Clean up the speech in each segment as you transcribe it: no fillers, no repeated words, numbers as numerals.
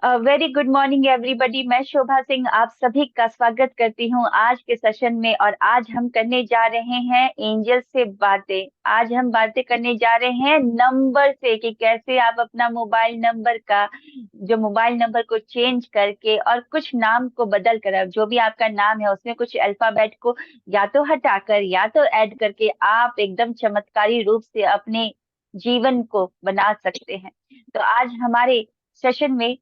Very good morning everybody. मैं शोभा सिंह आप सभी का स्वागत करती हूँ आज के सेशन में। और आज हम करने जा रहे हैं एंजल से बातें। आज हम बातें करने जा रहे हैं नंबर से, कि कैसे आप अपना मोबाइल नंबर का जो मोबाइल नंबर को चेंज करके और कुछ नाम को बदल कर, जो भी आपका नाम है उसमें कुछ अल्फाबेट को या तो हटाकर या तो ऐड करके आप एकदम चमत्कारी रूप से अपने जीवन को बना सकते हैं। तो आज हमारे सेशन में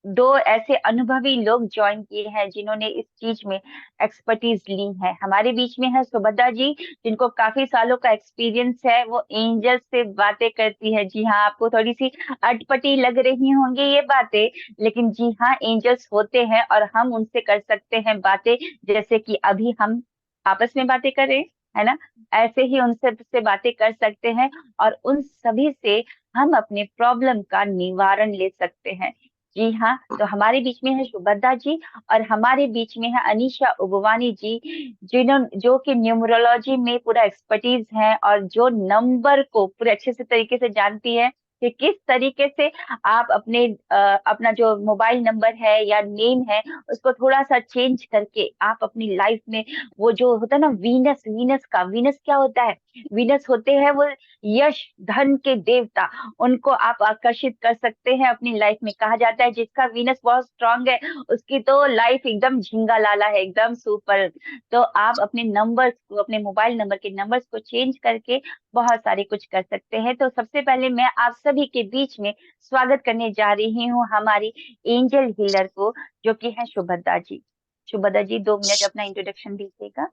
दो ऐसे अनुभवी लोग ज्वाइन किए हैं जिन्होंने इस चीज में एक्सपर्टीज ली है। हमारे बीच में है सुभद्रा जी, जिनको काफी सालों का एक्सपीरियंस है। वो एंजल से बातें करती है। जी हाँ, आपको थोड़ी सी अटपटी लग रही होंगी ये बातें, लेकिन जी हाँ, एंजल्स होते हैं और हम उनसे कर सकते हैं बातें, जैसे कि अभी हम आपस में बातें कर रहे हैं, है ना। ऐसे ही उनसे से बातें कर सकते हैं और उन सभी से हम अपने प्रॉब्लम का निवारण ले सकते हैं। जी हाँ, तो हमारे बीच में है सुभद्रा जी और हमारे बीच में है अनीशा उगवानी जी, जो कि न्यूमरोलॉजी में पूरा एक्सपर्टीज है और जो नंबर को पूरे अच्छे से तरीके से जानती है कि किस तरीके से आप अपना जो मोबाइल नंबर है या नेम है उसको थोड़ा सा चेंज करके आप अपनी लाइफ में, वो जो होता है ना वीनस, वीनस क्या होता है, वीनस होते हैं वो यश धन के देवता, उनको आप आकर्षित कर सकते हैं अपनी लाइफ में। कहा जाता है जिसका वीनस बहुत स्ट्रांग है उसकी तो लाइफ एकदम झिंगा लाला है, एकदम सुपर। तो आप अपने नंबर्स को, अपने मोबाइल नंबर के नंबर्स को चेंज करके बहुत सारे कुछ कर सकते हैं। तो सबसे पहले मैं आप सभी के बीच में स्वागत करने जा रही हूँ हमारी एंजल हीलर को, जो कि है शुभद्रा जी। शुभद्रा जी 2 मिनट अपना इंट्रोडक्शन दीजिएगा।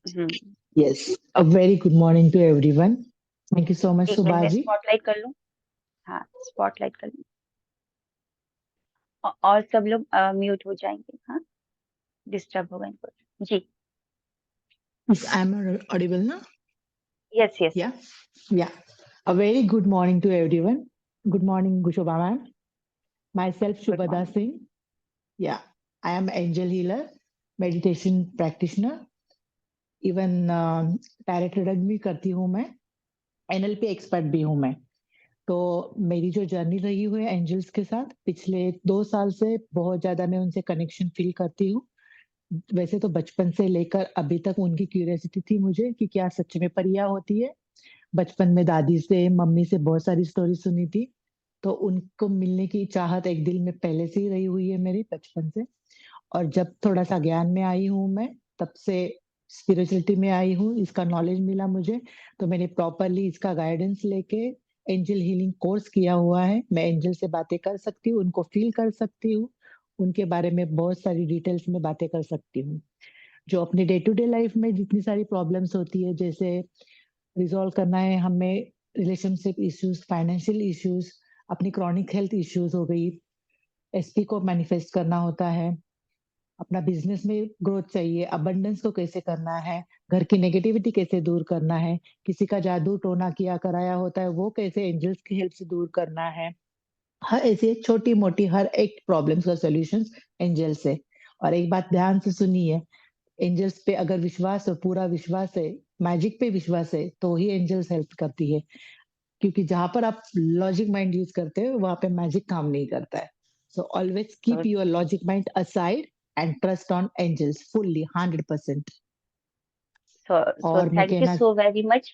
हम्म। Yes, a very good morning to everyone. Thank you so much, 1 minute में Subhaji. स्पॉटलाइट कर लूँ। हाँ, स्पॉटलाइट कर लूँ। और सब लोग म्यूट हो जाएंगे। हाँ, डिस्टर्ब होगा इनको। जी। Yes, I'm audible now? Yes yes. Yeah, yeah. A very good morning to everyone. Good morning, Gushobha ma'am. Myself, good Shubhada morning. Singh. Yeah, I am angel healer, meditation practitioner. Even tarot reading भी करती हूँ मैं. NLP expert भी हूँ मैं. तो मेरी जो जर्नी रही हुई है एंजल्स के साथ पिछले 2 साल से बहुत ज्यादा मैं उनसे कनेक्शन फील करती हूँ. वैसे तो बचपन से लेकर अभी तक उनकी क्यूरियोसिटी थी मुझे कि क्या सच में परियां होती है. बचपन में दादी से मम्मी से बहुत सारी स्टोरी सुनी थी. तो उनको मिलने की चाहत एक दिल में पहले से ही रही हुई है मेरी बचपन से. और जब थोड़ा सा ज्ञान में आई हूँ मैं, तब से स्पिरिचुअलिटी में आई हूँ, इसका नॉलेज मिला मुझे. तो मैंने प्रॉपरली इसका गाइडेंस लेके एंजल हीलिंग कोर्स किया हुआ है. मैं एंजल से बातें कर सकती हूँ, उनको फील कर सकती हूँ, उनके बारे में बहुत सारी डिटेल्स में बातें कर सकती हूँ. जो अपनी डे टू डे लाइफ में जितनी सारी प्रॉब्लम्स होती है, जैसे रिजॉल्व करना है हमें, रिलेशनशिप इश्यूज, फाइनेंशियल इश्यूज, अपनी क्रॉनिक हेल्थ इश्यूज हो गई, एसपी को मैनिफेस्ट करना होता है, अपना बिजनेस में ग्रोथ चाहिए, अबंडेंस को कैसे करना है, घर की नेगेटिविटी कैसे दूर करना है, किसी का जादू टोना किया कराया होता है वो कैसे एंजल्स की हेल्प से दूर करना है. हर ऐसे छोटी मोटी हर एक प्रॉब्लम्स का सॉल्यूशंस एंजल से. और एक बात ध्यान से सुनिए, एंजल्स पे अगर विश्वास हो, पूरा विश्वास है, मैजिक पे विश्वास है, तो ही एंजल्स हेल्प करती है. क्योंकि जहां पर आप लॉजिक माइंड यूज करते हो वहां पे मैजिक काम नहीं करता है. So always keep your logic mind aside and trust on angels fully 100%. So और मैं थैंक यू कहना, सो वेरी मच।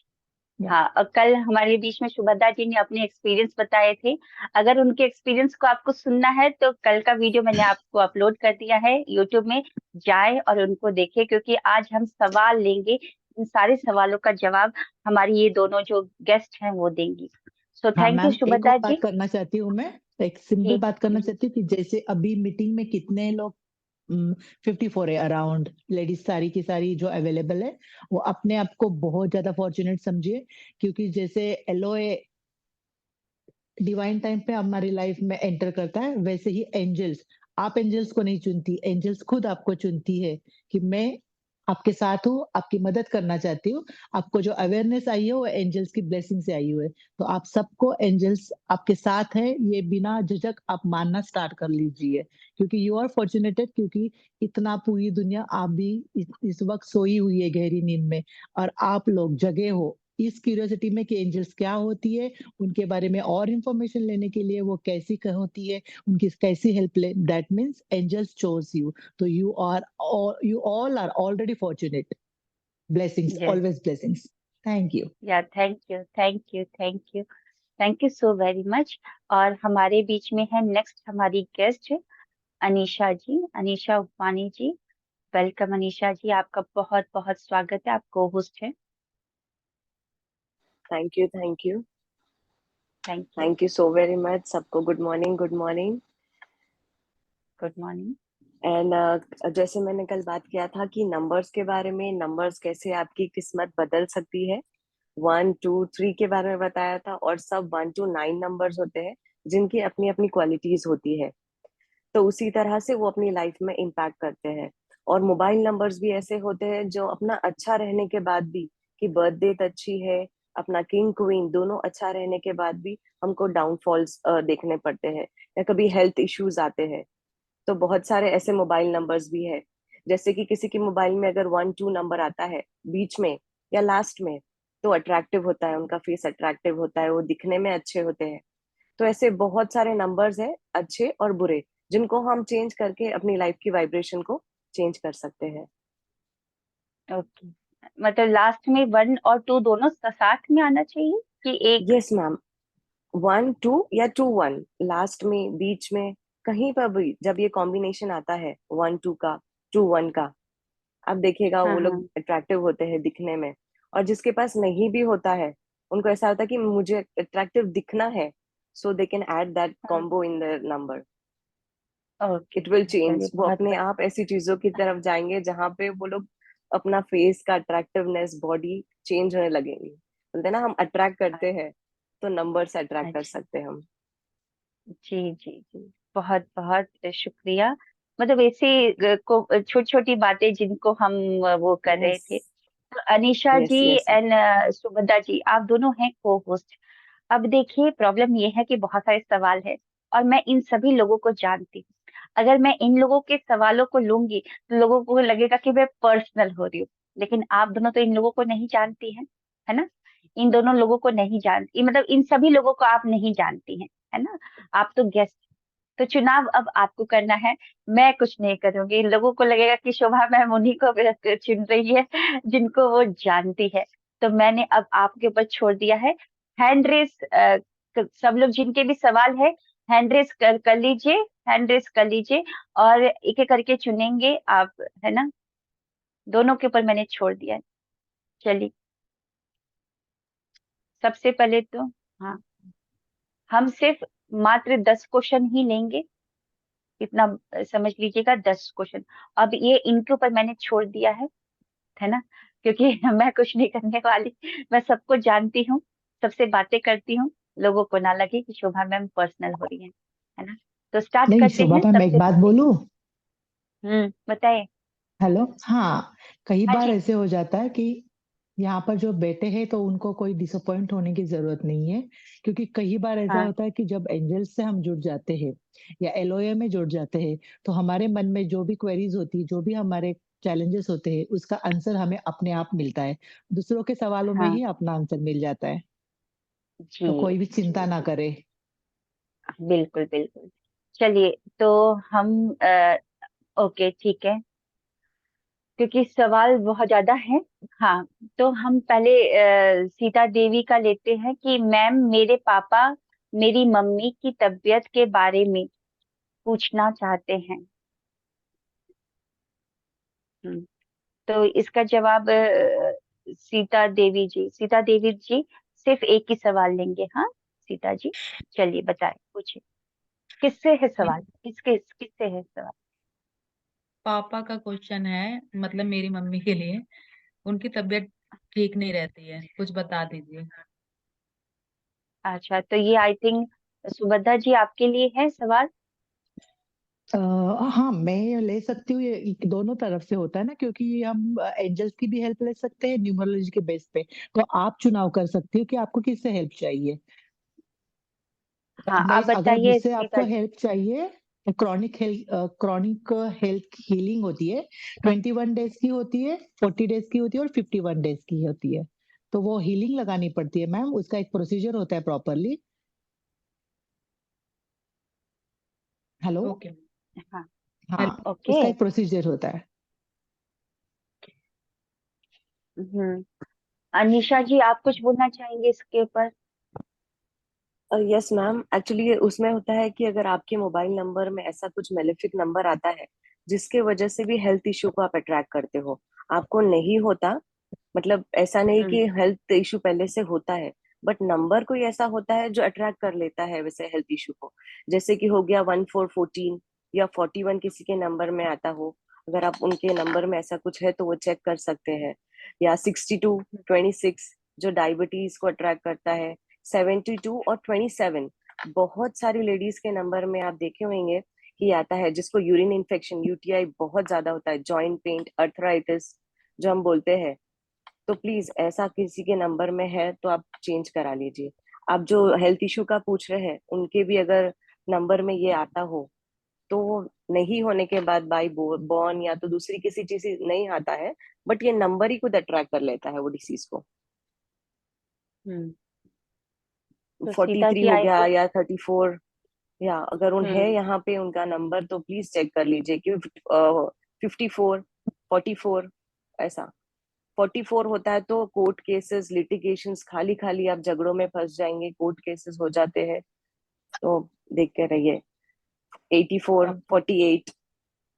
या हाँ, कल हमारे बीच में सुभद्रा जी ने अपने एक्सपीरियंस बताए थे। अगर उनके एक्सपीरियंस को आपको सुनना है तो कल का वीडियो मैंने आपको अपलोड कर दिया है यूट्यूब में, जाए और उनको देखें, क्योंकि आज हम सवाल लेंगे। इन सारे सवालों का जवाब हमारी ये दोनों जो गेस्ट हैं वो देंगी। सो हाँ थैंक यू मैम, एक और सुभद्रा बात जी। करना चाहती हूँ मैं. एक सिंपल जी बात करना जी। चाहती हूँ कि जैसे अभी मीटिंग में कितने लोग, 54 है अराउंड लेडीज, सारी की सारी जो अवेलेबल है, वो अपने आप को बहुत ज्यादा फॉर्चुनेट समझिए. क्योंकि जैसे एलओए डिवाइन टाइम पे हमारी लाइफ में एंटर करता है, वैसे ही एंजल्स, आप एंजल्स को नहीं चुनती, एंजल्स खुद आपको चुनती है कि मैं आपके साथ हूँ, आपकी मदद करना चाहती हूँ. आपको जो अवेयरनेस आई है वो एंजल्स की ब्लेसिंग से आई हुई है. तो आप सबको एंजल्स आपके साथ है, ये बिना झिझक आप मानना स्टार्ट कर लीजिए. क्योंकि यू आर फॉर्चुनेटेड, क्योंकि इतना पूरी दुनिया आप भी इस वक्त सोई हुई है गहरी नींद में, और आप लोग जगे हो. इस क्यूरियोसिटी में कि एंजल्स क्या होती है, उनके बारे में और इन्फॉर्मेशन लेने के लिए वो कैसी होती है, उनकी कैसी हेल्प ले, that means angels chose you. तो you all are already fortunate. Blessings, yes, always blessings. Thank you. Yeah thank you, thank you, thank you, thank you so very much. और हमारे बीच में है नेक्स्ट हमारी गेस्ट अनीशा जी, अनीशा उपानी जी। वेलकम अनीशा जी, आपका बहुत बहुत स्वागत है, आप को होस्ट है। Thank you, thank you, thank you, thank you so very much सबको। Good morning, good morning. Good morning. And जैसे मैंने कल बात किया था कि नंबर्स के बारे में, नंबर्स कैसे आपकी किस्मत बदल सकती है, 1 2 3 के बारे में बताया था। और सब 1 to 9 नंबर्स होते हैं जिनकी अपनी अपनी क्वालिटीज होती है, तो उसी तरह से वो अपनी लाइफ में इम्पैक्ट करते हैं। और मोबाइल नंबर्स भी ऐसे होते हैं जो अपना अच्छा रहने के बाद भी, कि बर्थ डेट अच्छी है, अपना किंग क्वीन दोनों अच्छा रहने के बाद भी हमको डाउनफॉल्स देखने पड़ते हैं, या कभी हेल्थ इश्यूज आते हैं। तो बहुत सारे ऐसे मोबाइल नंबर्स भी है, जैसे कि किसी के मोबाइल में अगर 1 2 नंबर आता है बीच में या लास्ट में, तो अट्रैक्टिव होता है, उनका फेस अट्रैक्टिव होता है, वो दिखने में अच्छे होते हैं। तो ऐसे बहुत सारे नंबर्स हैं अच्छे और बुरे, जिनको हम चेंज करके अपनी लाइफ की वाइब्रेशन को चेंज कर सकते हैं। ओके, मतलब लास्ट में 1 और 2 दोनों साथ में आना चाहिए कि एक? यस मैम, 1 2 या 2 1, लास्ट में, बीच में, कहीं पर भी जब ये कॉम्बिनेशन आता है 1 2 का, 2 1 का, आप देखिएगा हाँ वो लोग हाँ। अट्रैक्टिव होते हैं दिखने में। और जिसके पास नहीं भी होता है, उनको ऐसा होता है कि मुझे अट्रैक्टिव दिखना है, सो दे कैन ऐड दैट हाँ, combo in the number. Okay, it will चलिए चेंज, वो बहुत अपने बढ़िया। आप ऐसी चीजों की तरफ जाएंगे जहां पे वो लोग अपना फेस का अट्रैक्टिवनेस, बॉडी चेंज होने लगेंगी। बोलते हैं ना, हम अट्रैक्ट करते हैं, तो नंबर से अट्रैक्ट कर अच्छा, सकते हैं हम। जी जी जी, बहुत बहुत शुक्रिया। मतलब ऐसे को छोटी छोटी बातें जिनको हम वो कर रहे यस, थे। तो Anisha yes, ji yes. And Subhadra ji, आप दोनों हैं को होस्ट। अब देखिए, प्रॉब्लम ये है कि बहुत सारे सवाल है और मैं इन सभी लोगों को जानती हूँ। अगर मैं इन लोगों के सवालों को लूंगी तो लोगों को लगेगा कि मैं पर्सनल हो रही हूँ। लेकिन आप दोनों तो इन लोगों को नहीं जानती हैं, है ना? इन दोनों लोगों को नहीं जानती, मतलब इन सभी लोगों को आप नहीं जानती हैं, है ना? आप तो गेस्ट। तो चुनाव अब आपको करना है, मैं कुछ नहीं करूंगी। लोगों को लगेगा कि शोभा मैम उन्हीं को चुन रही है जिनको वो जानती है। तो मैंने अब आपके ऊपर छोड़ दिया है। हैंड रेस, सब लोग जिनके भी सवाल है हैंड रेस कर लीजिए, हैंड रेस कर लीजिए और एक एक करके चुनेंगे आप, है ना? दोनों के ऊपर मैंने छोड़ दिया है। चलिए, सबसे पहले तो हाँ, हम सिर्फ मात्र 10 क्वेश्चन ही लेंगे। इतना समझ लीजिएगा, 10 क्वेश्चन। अब ये इनके ऊपर मैंने छोड़ दिया है ना? क्योंकि मैं कुछ नहीं करने वाली, मैं सबको जानती हूँ, सबसे बातें करती हूँ। लोगों को ना लगे कि शोभा मैम पर्सनल हो रही है ना? तो स्टार्ट नहीं करते शोभा हैं मैम, एक सबसे बात पहले। बोलूं? बताइए। हेलो, हाँ। कई हाँ बार जी। ऐसे हो जाता है कि यहाँ पर जो बेटे हैं तो उनको कोई डिसअपॉइंट होने की जरूरत नहीं है, क्योंकि कई बार ऐसा हाँ होता है कि जब एंजल्स से हम जुड़ जाते हैं या एलओए में जुड़ जाते हैं, तो हमारे मन में जो भी क्वेरीज होती है, जो भी हमारे चैलेंजेस होते हैं, उसका आंसर हमें अपने आप मिलता है। दूसरों के सवालों में हाँ, ही अपना आंसर मिल जाता है। जी तो कोई भी जी चिंता ना जी, करे। बिल्कुल बिल्कुल। चलिए, तो हम ओके, ठीक है, क्योंकि सवाल बहुत ज्यादा है। हाँ, तो हम पहले सीता देवी का लेते हैं कि मैम, मेरे पापा मेरी मम्मी की तबीयत के बारे में पूछना चाहते हैं। हम्म, तो इसका जवाब सीता देवी जी सिर्फ एक ही सवाल लेंगे। हाँ, सीता जी, चलिए बताएं, पूछिए। किससे है सवाल, किससे है सवाल? पापा का क्वेश्चन है, मतलब मेरी मम्मी के लिए। उनकी तबीयत ठीक नहीं रहती है, कुछ बता दीजिए। अच्छा, तो ये आई थिंक सुभद्रा जी आपके लिए है सवाल। हाँ, मैं ले सकती हूँ। ये दोनों तरफ से होता है ना, क्योंकि हम एंजल्स की भी हेल्प ले सकते हैं न्यूमरोलॉजी के बेस पे। तो आप चुनाव कर सकती हो कि आपको किससे हेल्प चाहिए। हाँ, मैं आप अगर बताइए मुझसे सीता आपको जी। हेल्प चाहिए, क्रॉनिक हेल्थ हीलिंग होती है। 21 डेज की होती है, 40 डेज की होती है और 51 डेज की होती है। तो वो हीलिंग लगानी पड़ती है मैम, उसका एक प्रोसीजर होता है प्रॉपरली। हेलो। ओके। हाँ। हाँ, ओके। उसका एक प्रोसीजर होता है। अनिशा जी, आप कुछ बोलना चाहेंगे इसके ऊपर? यस मैम, एक्चुअली उसमें होता है कि अगर आपके मोबाइल नंबर में ऐसा कुछ मेलेफिक नंबर आता है जिसके वजह से भी हेल्थ इशू को आप अट्रैक्ट करते हो, आपको नहीं होता, मतलब ऐसा नहीं हम्म। कि हेल्थ इशू पहले से होता है, बट नंबर कोई ऐसा होता है जो अट्रैक्ट कर लेता है वैसे हेल्थ इशू को। जैसे कि हो गया 1414 या 41 किसी के नंबर में आता हो, अगर आप उनके नंबर में ऐसा कुछ है तो वो चेक कर सकते हैं। या 6226 जो डायबिटीज को अट्रैक्ट करता है, 72 और 27 बहुत सारी लेडीज के नंबर में आप देखे होंगे कि आता है, जिसको यूरिन इन्फेक्शन यूटीआई बहुत ज्यादा होता है, जॉइंट पेन, अर्थराइटिस जो हम बोलते हैं। तो प्लीज ऐसा किसी के नंबर में है तो आप चेंज करा लीजिए। आप जो हेल्थ इशू का पूछ रहे हैं उनके भी अगर नंबर में ये आता हो तो वो नहीं होने के बाद बाई बॉर्न या तो दूसरी किसी चीज से नहीं आता है, बट ये नंबर ही खुद अट्रैक्ट कर लेता है वो डिसीज को। हम्म। तो फोर्टी सीता थ्री जी, हो आई गया होप। या 34, या अगर उन है हम्म। यहाँ पे उनका नंबर तो प्लीज चेक कर लीजिए कि 54, 44 ऐसा। 44 होता है तो कोर्ट केसेस, लिटिगेशंस, खाली खाली आप झगड़ों में फंस जाएंगे, कोर्ट केसेस हो जाते हैं, तो देख के रहिए। 84, ओके। 48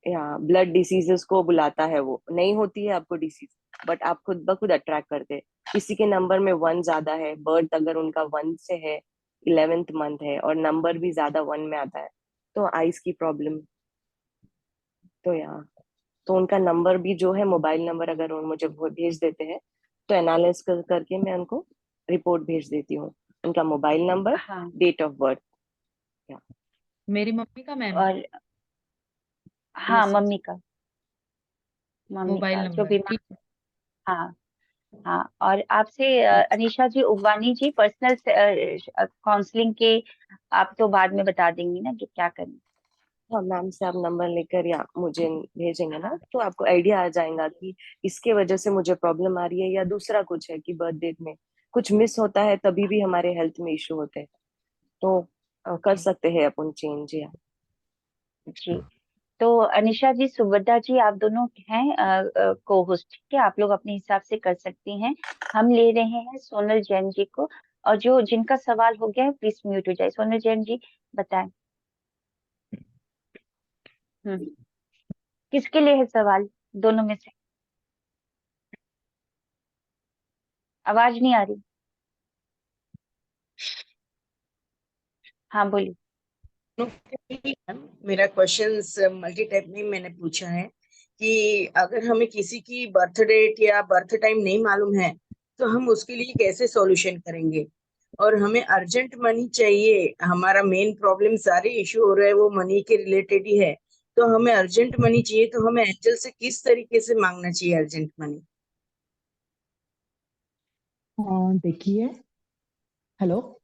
या ब्लड डिसीजेस को बुलाता है, वो नहीं होती है आपको डिसीज, बट आप खुद ब खुद अट्रैक्ट करते हैं। किसी के नंबर में 1 ज्यादा है, बर्थ अगर उनका 1 से है, 11th मंथ है और नंबर भी ज्यादा 1 में आता है, तो आइज की प्रॉब्लम, तो यहाँ तो उनका नंबर भी जो है, मोबाइल नंबर अगर वो मुझे वो भेज देते हैं तो एनालिस करके मैं उनको रिपोर्ट भेज देती हूँ, उनका मोबाइल नंबर, हाँ। Date of birth. मेरी मम्मी का मैम और हाँ, यस यस। मम्मी मोबाइल का जो नंबर, बीमार। ठीक। हाँ। हाँ, और आपसे अनीशा जी, उगवानी जी, पर्सनल काउंसलिंग के आप तो बाद में बता देंगी ना कि क्या करना। हाँ मैम से आप नंबर लेकर या मुझे भेजेंगे ना, हाँ। तो आपको आइडिया आ जाएगा कि इसके वजह से मुझे प्रॉब्लम आ रही है या दूसरा कुछ है कि बर्थ डेट में कुछ मिस होता है तभी भी हमारे हेल्थ में इशू होते हैं, तो कर ओके सकते हैं अपन चेंज या। जी। तो अनिशा जी, सुभद्रा जी, आप दोनों हैं को होस्ट, ठीक है? आप लोग अपने हिसाब से कर सकती हैं। हम ले रहे हैं सोनल जैन जी को। और जो जिनका सवाल हो गया है, प्लीज म्यूट हो जाए। सोनल जैन जी, बताएं। हम्म। किसके लिए है सवाल, दोनों में से? आवाज नहीं आ रही। हाँ, बोलिए। मेरा क्वेश्चंस मल्टी टाइप में मैंने पूछा है कि अगर हमें किसी की बर्थ डेट या बर्थ टाइम नहीं मालूम है तो हम उसके लिए कैसे सॉल्यूशन करेंगे, और हमें अर्जेंट मनी चाहिए, हमारा मेन प्रॉब्लम सारे इशू हो रहे हैं वो मनी के रिलेटेड ही है, तो हमें अर्जेंट मनी चाहिए, तो हमें एंजल से किस तरीके से मांगना चाहिए अर्जेंट मनी? देखिए। हेलो।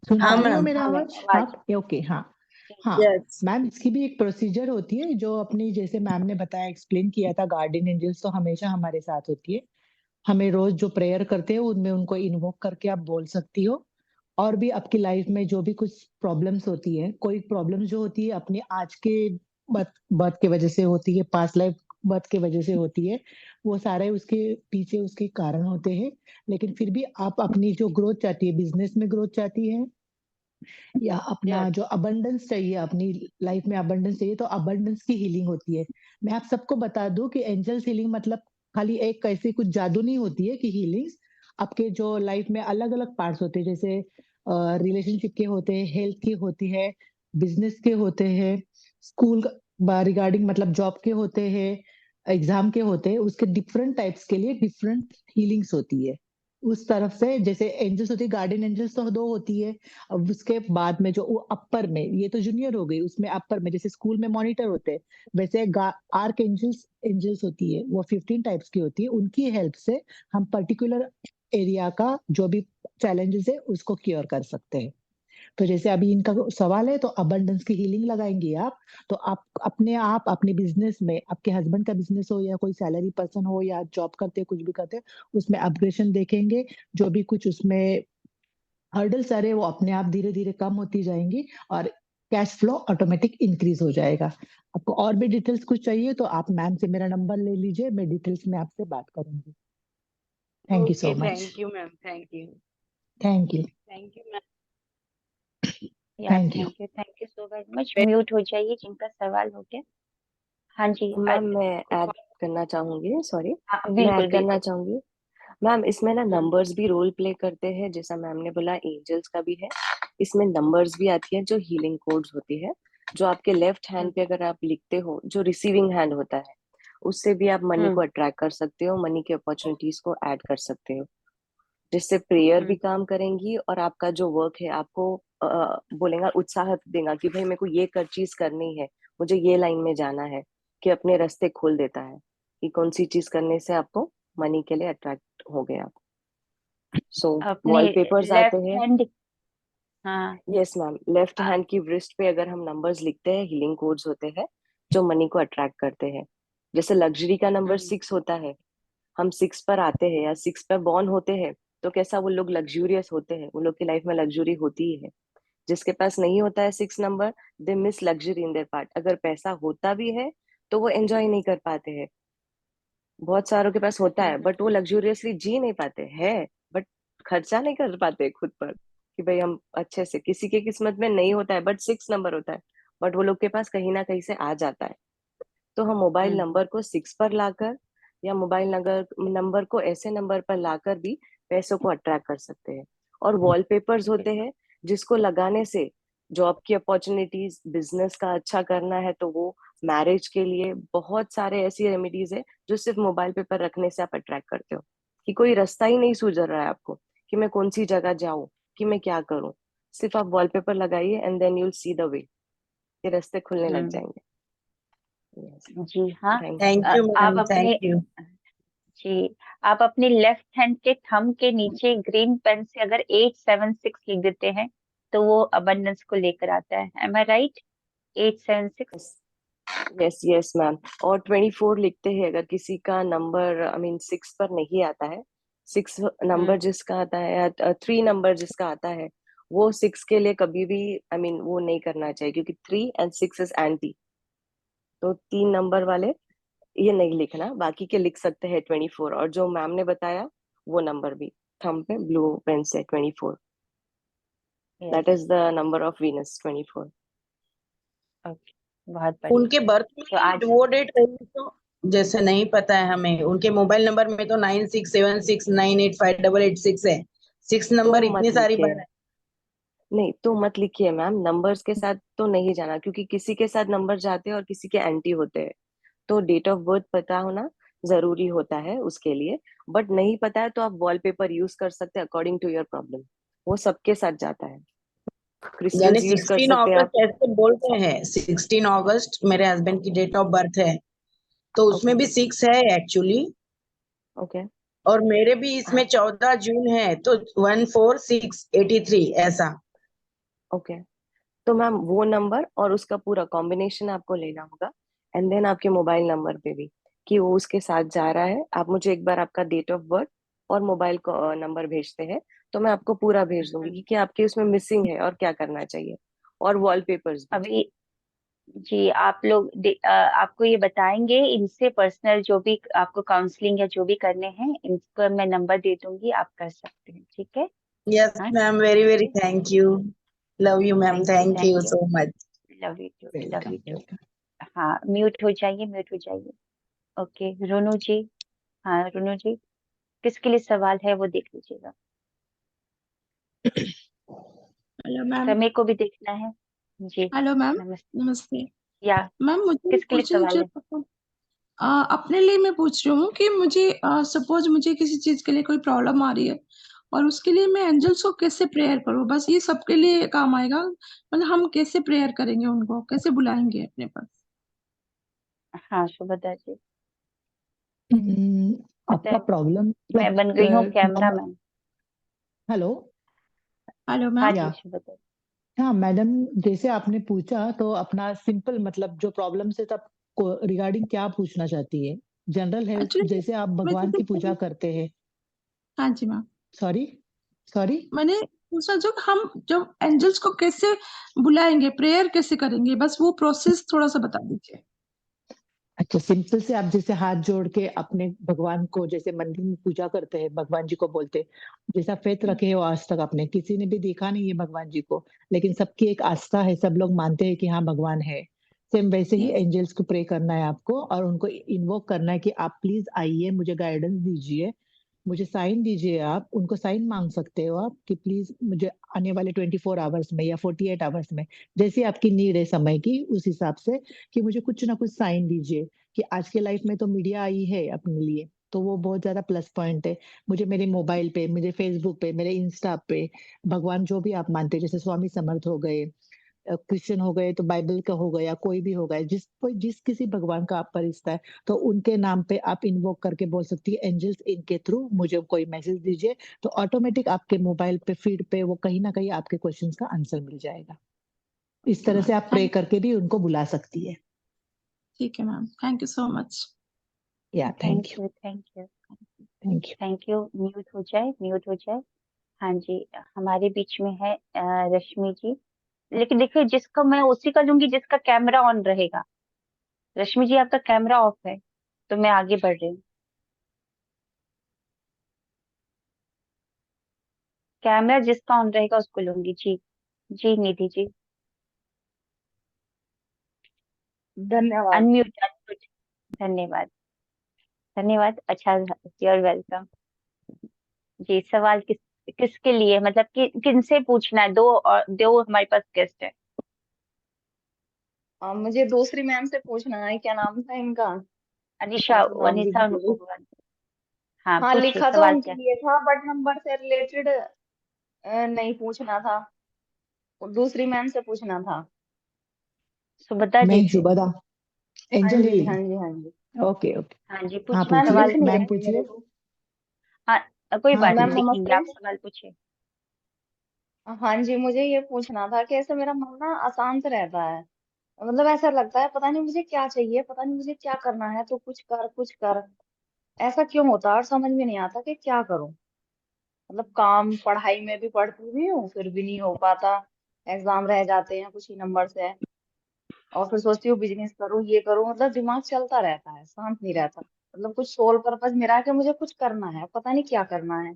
सुन हाँ पा रही हो मैम। मेरा हाँ मैम, आवाज आवाज। आप? ओके, हाँ। जी। हाँ यस। मैम, इसकी भी एक प्रोसीजर होती है जो अपनी, जैसे मैम ने बताया, एक्सप्लेन किया था, गार्डियन एंजल्स तो हमेशा हमारे साथ होती है। हमें रोज जो प्रेयर करते हैं उनमें उनको इन्वोक करके आप बोल सकती हो। और भी आपकी लाइफ में जो भी कुछ प्रॉब्लम्स होती है, कोई प्रॉब्लम्स जो होती है अपने आज के बर्थ बर्थ के वजह से होती है, पास्ट लाइफ बर्थ के वजह से होती है, वो सारे उसके पीछे उसके कारण होते हैं। लेकिन फिर भी आप अपनी जो ग्रोथ चाहती है, बिजनेस में ग्रोथ चाहती है, या अपना यस। जो अबंडेंस चाहिए, अपनी लाइफ में अबंडेंस चाहिए, तो अबंडेंस की हीलिंग होती है। मैं आप सबको बता दूं कि एंजल्स हीलिंग मतलब खाली एक ऐसी कुछ जादू नहीं होती है कि हीलिंग्स आपके जो लाइफ में अलग अलग पार्ट्स होते हैं, जैसे रिलेशनशिप के होते हैं, हेल्थ की होती है, बिजनेस के होते हैं, स्कूल रिगार्डिंग मतलब जॉब के होते हैं, एग्जाम के होते हैं, उसके डिफरेंट टाइप्स के लिए डिफरेंट हीलिंग्स होती है। उस तरफ से जैसे एंजल्स होती है, गार्डियन एंजल्स तो दो होती है। अब उसके बाद में जो अपर में, ये तो जूनियर हो गई, उसमें अपर में जैसे स्कूल में मॉनिटर होते हैं, वैसे आर्क एंजल्स एंजल्स होती है, वो 15 टाइप्स की होती है। उनकी हेल्प से हम पर्टिकुलर एरिया का जो भी चैलेंजेस है उसको क्योर कर सकते हैं। तो जैसे अभी इनका सवाल है, तो अबंडेंस की हीलिंग लगाएंगे आप, तो आप अपने बिजनेस में, आपके हस्बैंड का बिजनेस हो या कोई सैलरी पर्सन हो या जॉब करते हो, कुछ भी करते हो, उसमें अपग्रेडेशन देखेंगे। जो भी कुछ उसमें हर्डल्स आ रहे हैं वो अपने आप धीरे धीरे कम होती जाएंगी और कैश फ्लो ऑटोमेटिक इंक्रीज हो जाएगा। आपको और भी डिटेल्स कुछ चाहिए तो आप मैम से मेरा नंबर ले लीजिए, मैं डिटेल्स में आपसे बात करूंगी। Thank you so okay, much. Thank you ma'am, thank you, thank you. Thank you ma'am. Yeah thank you. Thank you so very much. Mute हो जाइए जिनका सवाल हो गया। हाँ जी, मैम मैं ऐड करना चाहूंगी, सॉरी, हाँ, मैं बिल्कुल ऐड करना बिल्कुल। चाहूंगी। मैम इसमें ना हम्म, नंबर्स भी रोल प्ले करते हैं, जैसा मैम ने बोला एंजल्स का भी है। इसमें नंबर्स भी आती है जो हीलिंग कोड्स होती है, जो आपके लेफ्ट हैंड पे अगर आप लिखते हो, जो रिसीविंग हैंड होता है, उससे भी आप मनी हम्म, को अट्रैक्ट कर सकते हो, मनी की अपॉर्चुनिटीज को ऐड कर सकते हो, जिससे प्रेयर भी हम्म, काम करेंगी और आपका जो वर्क है आपको बोलेगा, उत्साह देगा कि भाई मेरे को ये कर चीज करनी है, मुझे ये लाइन में जाना है, कि अपने रास्ते खोल देता है कि कौन सी चीज करने से आपको मनी के लिए अट्रैक्ट हो गया। सो अपने वॉलपेपर्स आते लेफ्ट हैं। हैंड। हाँ। यस मैम, लेफ्ट आ- हैंड की wrist पे अगर हम नंबर्स लिखते हैं, हीलिंग कोड्स होते हैं जो मनी को अट्रैक्ट करते हैं। जैसे लग्जरी का नंबर हम्म, 6 होता है, हम 6 पर आते हैं या 6 पर बॉर्न होते हैं, तो कैसा वो लोग लग्जूरियस होते हैं, वो लोग की लाइफ में लग्जरी होती ही है। जिसके पास नहीं होता है 6 number, they miss luxury in their part. अगर पैसा होता भी है तो वो एंजॉय नहीं कर पाते हैं। बहुत सारों के पास होता है हम्म, बट वो लग्जूरियसली जी नहीं पाते हैं, बट खर्चा नहीं कर पाते खुद पर, कि भाई हम अच्छे से, किसी के किस्मत में नहीं होता है बट 6 नंबर होता है, बट वो लोग के पास कहीं ना कहीं से आ जाता है। तो हम मोबाइल हम्म, नंबर को 6 पर लाकर, या मोबाइल नंबर नंबर को ऐसे नंबर पर लाकर भी पैसों को अट्रैक्ट कर सकते हैं। और वॉलपेपर्स होते हैं जिसको लगाने से जॉब की अपॉर्चुनिटीज, बिजनेस का अच्छा करना है तो वो, मैरिज के लिए बहुत सारे ऐसी रेमेडीज है जो सिर्फ मोबाइल पेपर रखने से आप अट्रैक्ट करते हो, कि कोई रास्ता ही नहीं सूझ रहा है आपको कि मैं कौन सी जगह जाऊं, कि मैं क्या करूं। सिर्फ आप वॉलपेपर लगाइए and then you will see the way, ये रास्ते खुलने लग हम्म, जाएंगे। यस, जी हाँ। Thank you. थैंक यू आप मैम, थैंक अपने यू। जी, आप अपने लेफ्ट हैंड के थंब के नीचे ग्रीन पेन से अगर 876 लिख देते हैं तो वो अबंडेंस को लेकर आता है। एम आई राइट? 876। Yes yes ma'am. और 24 लिखते हैं अगर किसी का नंबर, आई मीन 6 पर नहीं आता है, 6 नंबर हम्म, जिसका आता है या 3 नंबर जिसका आता है, वो 6 के लिए कभी भी, आई मीन वो नहीं करना चाहिए, क्योंकि 3 एंड 6 इज एंटी। तो 3 नंबर वाले ये नहीं लिखना, बाकी के लिख सकते हैं 24। और जो मैम ने बताया वो नंबर भी थंब पे ब्लू पेन से 24, that yes. Is the number of Venus, 24। Okay, बहुत बढ़िया। उनके बर्थ तो में आज वो डेट रही तो जैसे नहीं पता है हमें, उनके मोबाइल नंबर में तो 9676985886 है, 6 तो नंबर मत इतनी सारी लिखिए, बार है। नहीं तो मत लिखिए मैम, नंबर्स के साथ तो नहीं जाना, क्योंकि किसी के साथ नंबर जाते हैं और किसी के एंटी होते हैं। तो डेट ऑफ बर्थ पता होना जरूरी होता है उसके लिए, बट नहीं पता है तो आप वॉलपेपर यूज कर सकते हैं अकॉर्डिंग टू योर प्रॉब्लम, वो सबके साथ जाता है। यानी क्रिस्टल्स यूज कर 16 सकते हैं आप। अगस्त ऐसे बोलते हैं, 16 अगस्त मेरे हस्बैंड की डेट ऑफ बर्थ है, तो ओके उसमें भी 6 है एक्चुअली। ओके। और मेरे भी इसमें 14 जून है, तो 14683 ऐसा। ओके, तो मैम वो नंबर और उसका पूरा कॉम्बिनेशन आपको लेना होगा, एंड देन आपके मोबाइल नंबर पे भी, कि वो उसके साथ जा रहा है। आप मुझे एक बार आपका डेट ऑफ बर्थ और मोबाइल को नंबर भेजते हैं, तो मैं आपको पूरा भेज दूंगी कि क्या आपके उसमें मिसिंग है और क्या करना चाहिए, और वॉलपेपर्स भी। अभी जी, आप लोग आपको ये बताएंगे, इनसे पर्सनल जो भी आपको काउंसलिंग या जो भी करने हैं इनको मैं नंबर दे दूंगी, आप कर सकते हैं। ठीक है? यस हाँ, ma'am, very very thank you. Love you ma'am, thank you thank you. So much. Love you too, love welcome you too. Welcome. हाँ, म्यूट हो जाइए, म्यूट हो जाइए। ओके, रोनू जी। हाँ, रोनू जी, किसके लिए सवाल है वो देख लीजिएगा। Hello ma'am. समय को भी देखना है। जी, हेलो मैम। नमस्ते। नमस्ते या मैम। किसके लिए सवाल है? अपने लिए मैं पूछ रही हूँ कि मुझे सपोज मुझे किसी चीज के लिए कोई प्रॉब्लम आ रही है और उसके लिए मैं एंजल्स को कैसे प्रेयर करूँ, बस ये सबके लिए काम आएगा, मतलब हम कैसे प्रेयर करेंगे, उनको कैसे बुलाएंगे अपने पास? हाँ, शुभदा जी आपका बताइए। प्रॉब्लम मैं मतलब बन गई हूँ कैमरा मैन। हेलो। हेलो हाँ मैम। जी, या शुभदा। हाँ मैडम, जैसे आपने पूछा तो अपना सिंपल मतलब जो प्रॉब्लम से तब रिगार्डिंग क्या पूछना चाहती है? जनरल हेल्थ, एक्चुअली जैसे आप मैं भगवान की पूजा जैसे करते हैं। हाँ जी मैम, सॉरी सॉरी मैंने पूछा जो हम जब एंजल्स को कैसे बुलाएंगे, प्रेयर कैसे करेंगे, बस वो प्रोसेस थोड़ा सा बता दीजिए। अच्छा, सिंपल से आप जैसे हाथ जोड़ के अपने भगवान को जैसे मंदिर में पूजा करते हैं, भगवान जी को बोलते हैं, जैसा फेथ रखे हो आज तक आपने, किसी ने भी देखा नहीं है भगवान जी को, लेकिन सबकी एक आस्था है, सब लोग मानते हैं कि हाँ भगवान है। सेम वैसे ही यस। एंजल्स को प्रे करना है आपको और उनको इन्वोक करना है कि आप प्लीज आइए, मुझे गाइडेंस दीजिए, मुझे साइन दीजिए। आप उनको साइन मांग सकते हो आप कि प्लीज मुझे आने वाले 24 आवर्स में या 48 आवर्स में, जैसी आपकी नीड है समय की, उस हिसाब से कि मुझे कुछ ना कुछ साइन दीजिए। कि आज के लाइफ में तो मीडिया आई है अपने लिए, तो वो बहुत ज्यादा प्लस पॉइंट है। मुझे मेरे मोबाइल पे, मेरे फेसबुक पे, मेरे इंस्टा पे भगवान जो भी आप मानते हैं, जैसे स्वामी समर्थ हो गए, क्रिश्चियन हो गए तो बाइबल का हो गया, कोई भी हो गया, जिस किसी भगवान का आपका रिश्ता है, तो उनके नाम पे आप इन्वोक करके बोल सकती है एंजल्स इनके थ्रू मुझे कोई मैसेज दीजिए, तो ऑटोमेटिक आपके मोबाइल पे फीड पे वो कहीं ना कहीं आपके क्वेश्चंस का आंसर मिल जाएगा। इस तरह से आप प्रे थैंक करके भी उनको बुला सकती है। ठीक है ma'am, thank you so much. Yeah thank thank you. You, thank you, thank you. Thank you. Mute हो जाए, म्यूट हो जाए। हाँ जी, हमारे बीच में है रश्मि जी। लेकिन देखिए, जिसका मैं उसी का लूंगी जिसका कैमरा ऑन रहेगा। रश्मि जी, आपका कैमरा ऑफ है, तो मैं आगे बढ़ रही हूँ। कैमरा जिसका ऑन रहेगा उसको लूंगी जी। जी निधि जी, धन्यवाद। Unmute, unmute. धन्यवाद, धन्यवाद। अच्छा, यूर वेलकम। जी, सवाल किसके लिए, मतलब कि किनसे पूछना है? दो, और दो हमारे पास गेस्ट है। मुझे दूसरी मैम से पूछना है, क्या नाम था इनका? अनिशा, मैं तो नाम भी अनिशा भूल उनको गई। बोला। हाँ, हाँ, पूछिए लिखा तो सवाल उनके क्या। लिए था बट नंबर से रिलेटेड नहीं पूछना था, और दूसरी मैम से पूछना था। सुभद्रा जी मैं से। जुबदा, हाँ एंजल जी, हीलिंग। हाँ जी, हाँ जी। Okay okay. हाँ जी, हाँ पूछिए मैम पूछिए, सवाल दिख नहीं क्या मैम है। रहे मेरे पूछिए। को। हाँ, कोई हाँ बात मैम नहीं, पूछिए। दिखेंगे। नमस्ते। आप सवाल पूछिए। हाँ जी, मुझे ये पूछना था कि ऐसे मेरा मन ना अशांत रहता है। मतलब ऐसा लगता है पता नहीं मुझे क्या चाहिए, पता नहीं मुझे क्या करना है, तो कुछ कर कुछ कर। ऐसा क्यों होता है और समझ में नहीं आता कि क्या करूं। मतलब काम पढ़ाई में भी पढ़ती भी हूँ, फिर भी नहीं हो पाता। एग्जाम रह जाते हैं कुछ ही नंबर से। और फिर सोचती हूँ बिजनेस करूँ, ये करूँ, मतलब दिमाग चलता रहता है, शांत नहीं रहता। मतलब कुछ सोल पर्पस मेरा है कि मुझे कुछ करना है, पता नहीं क्या करना है।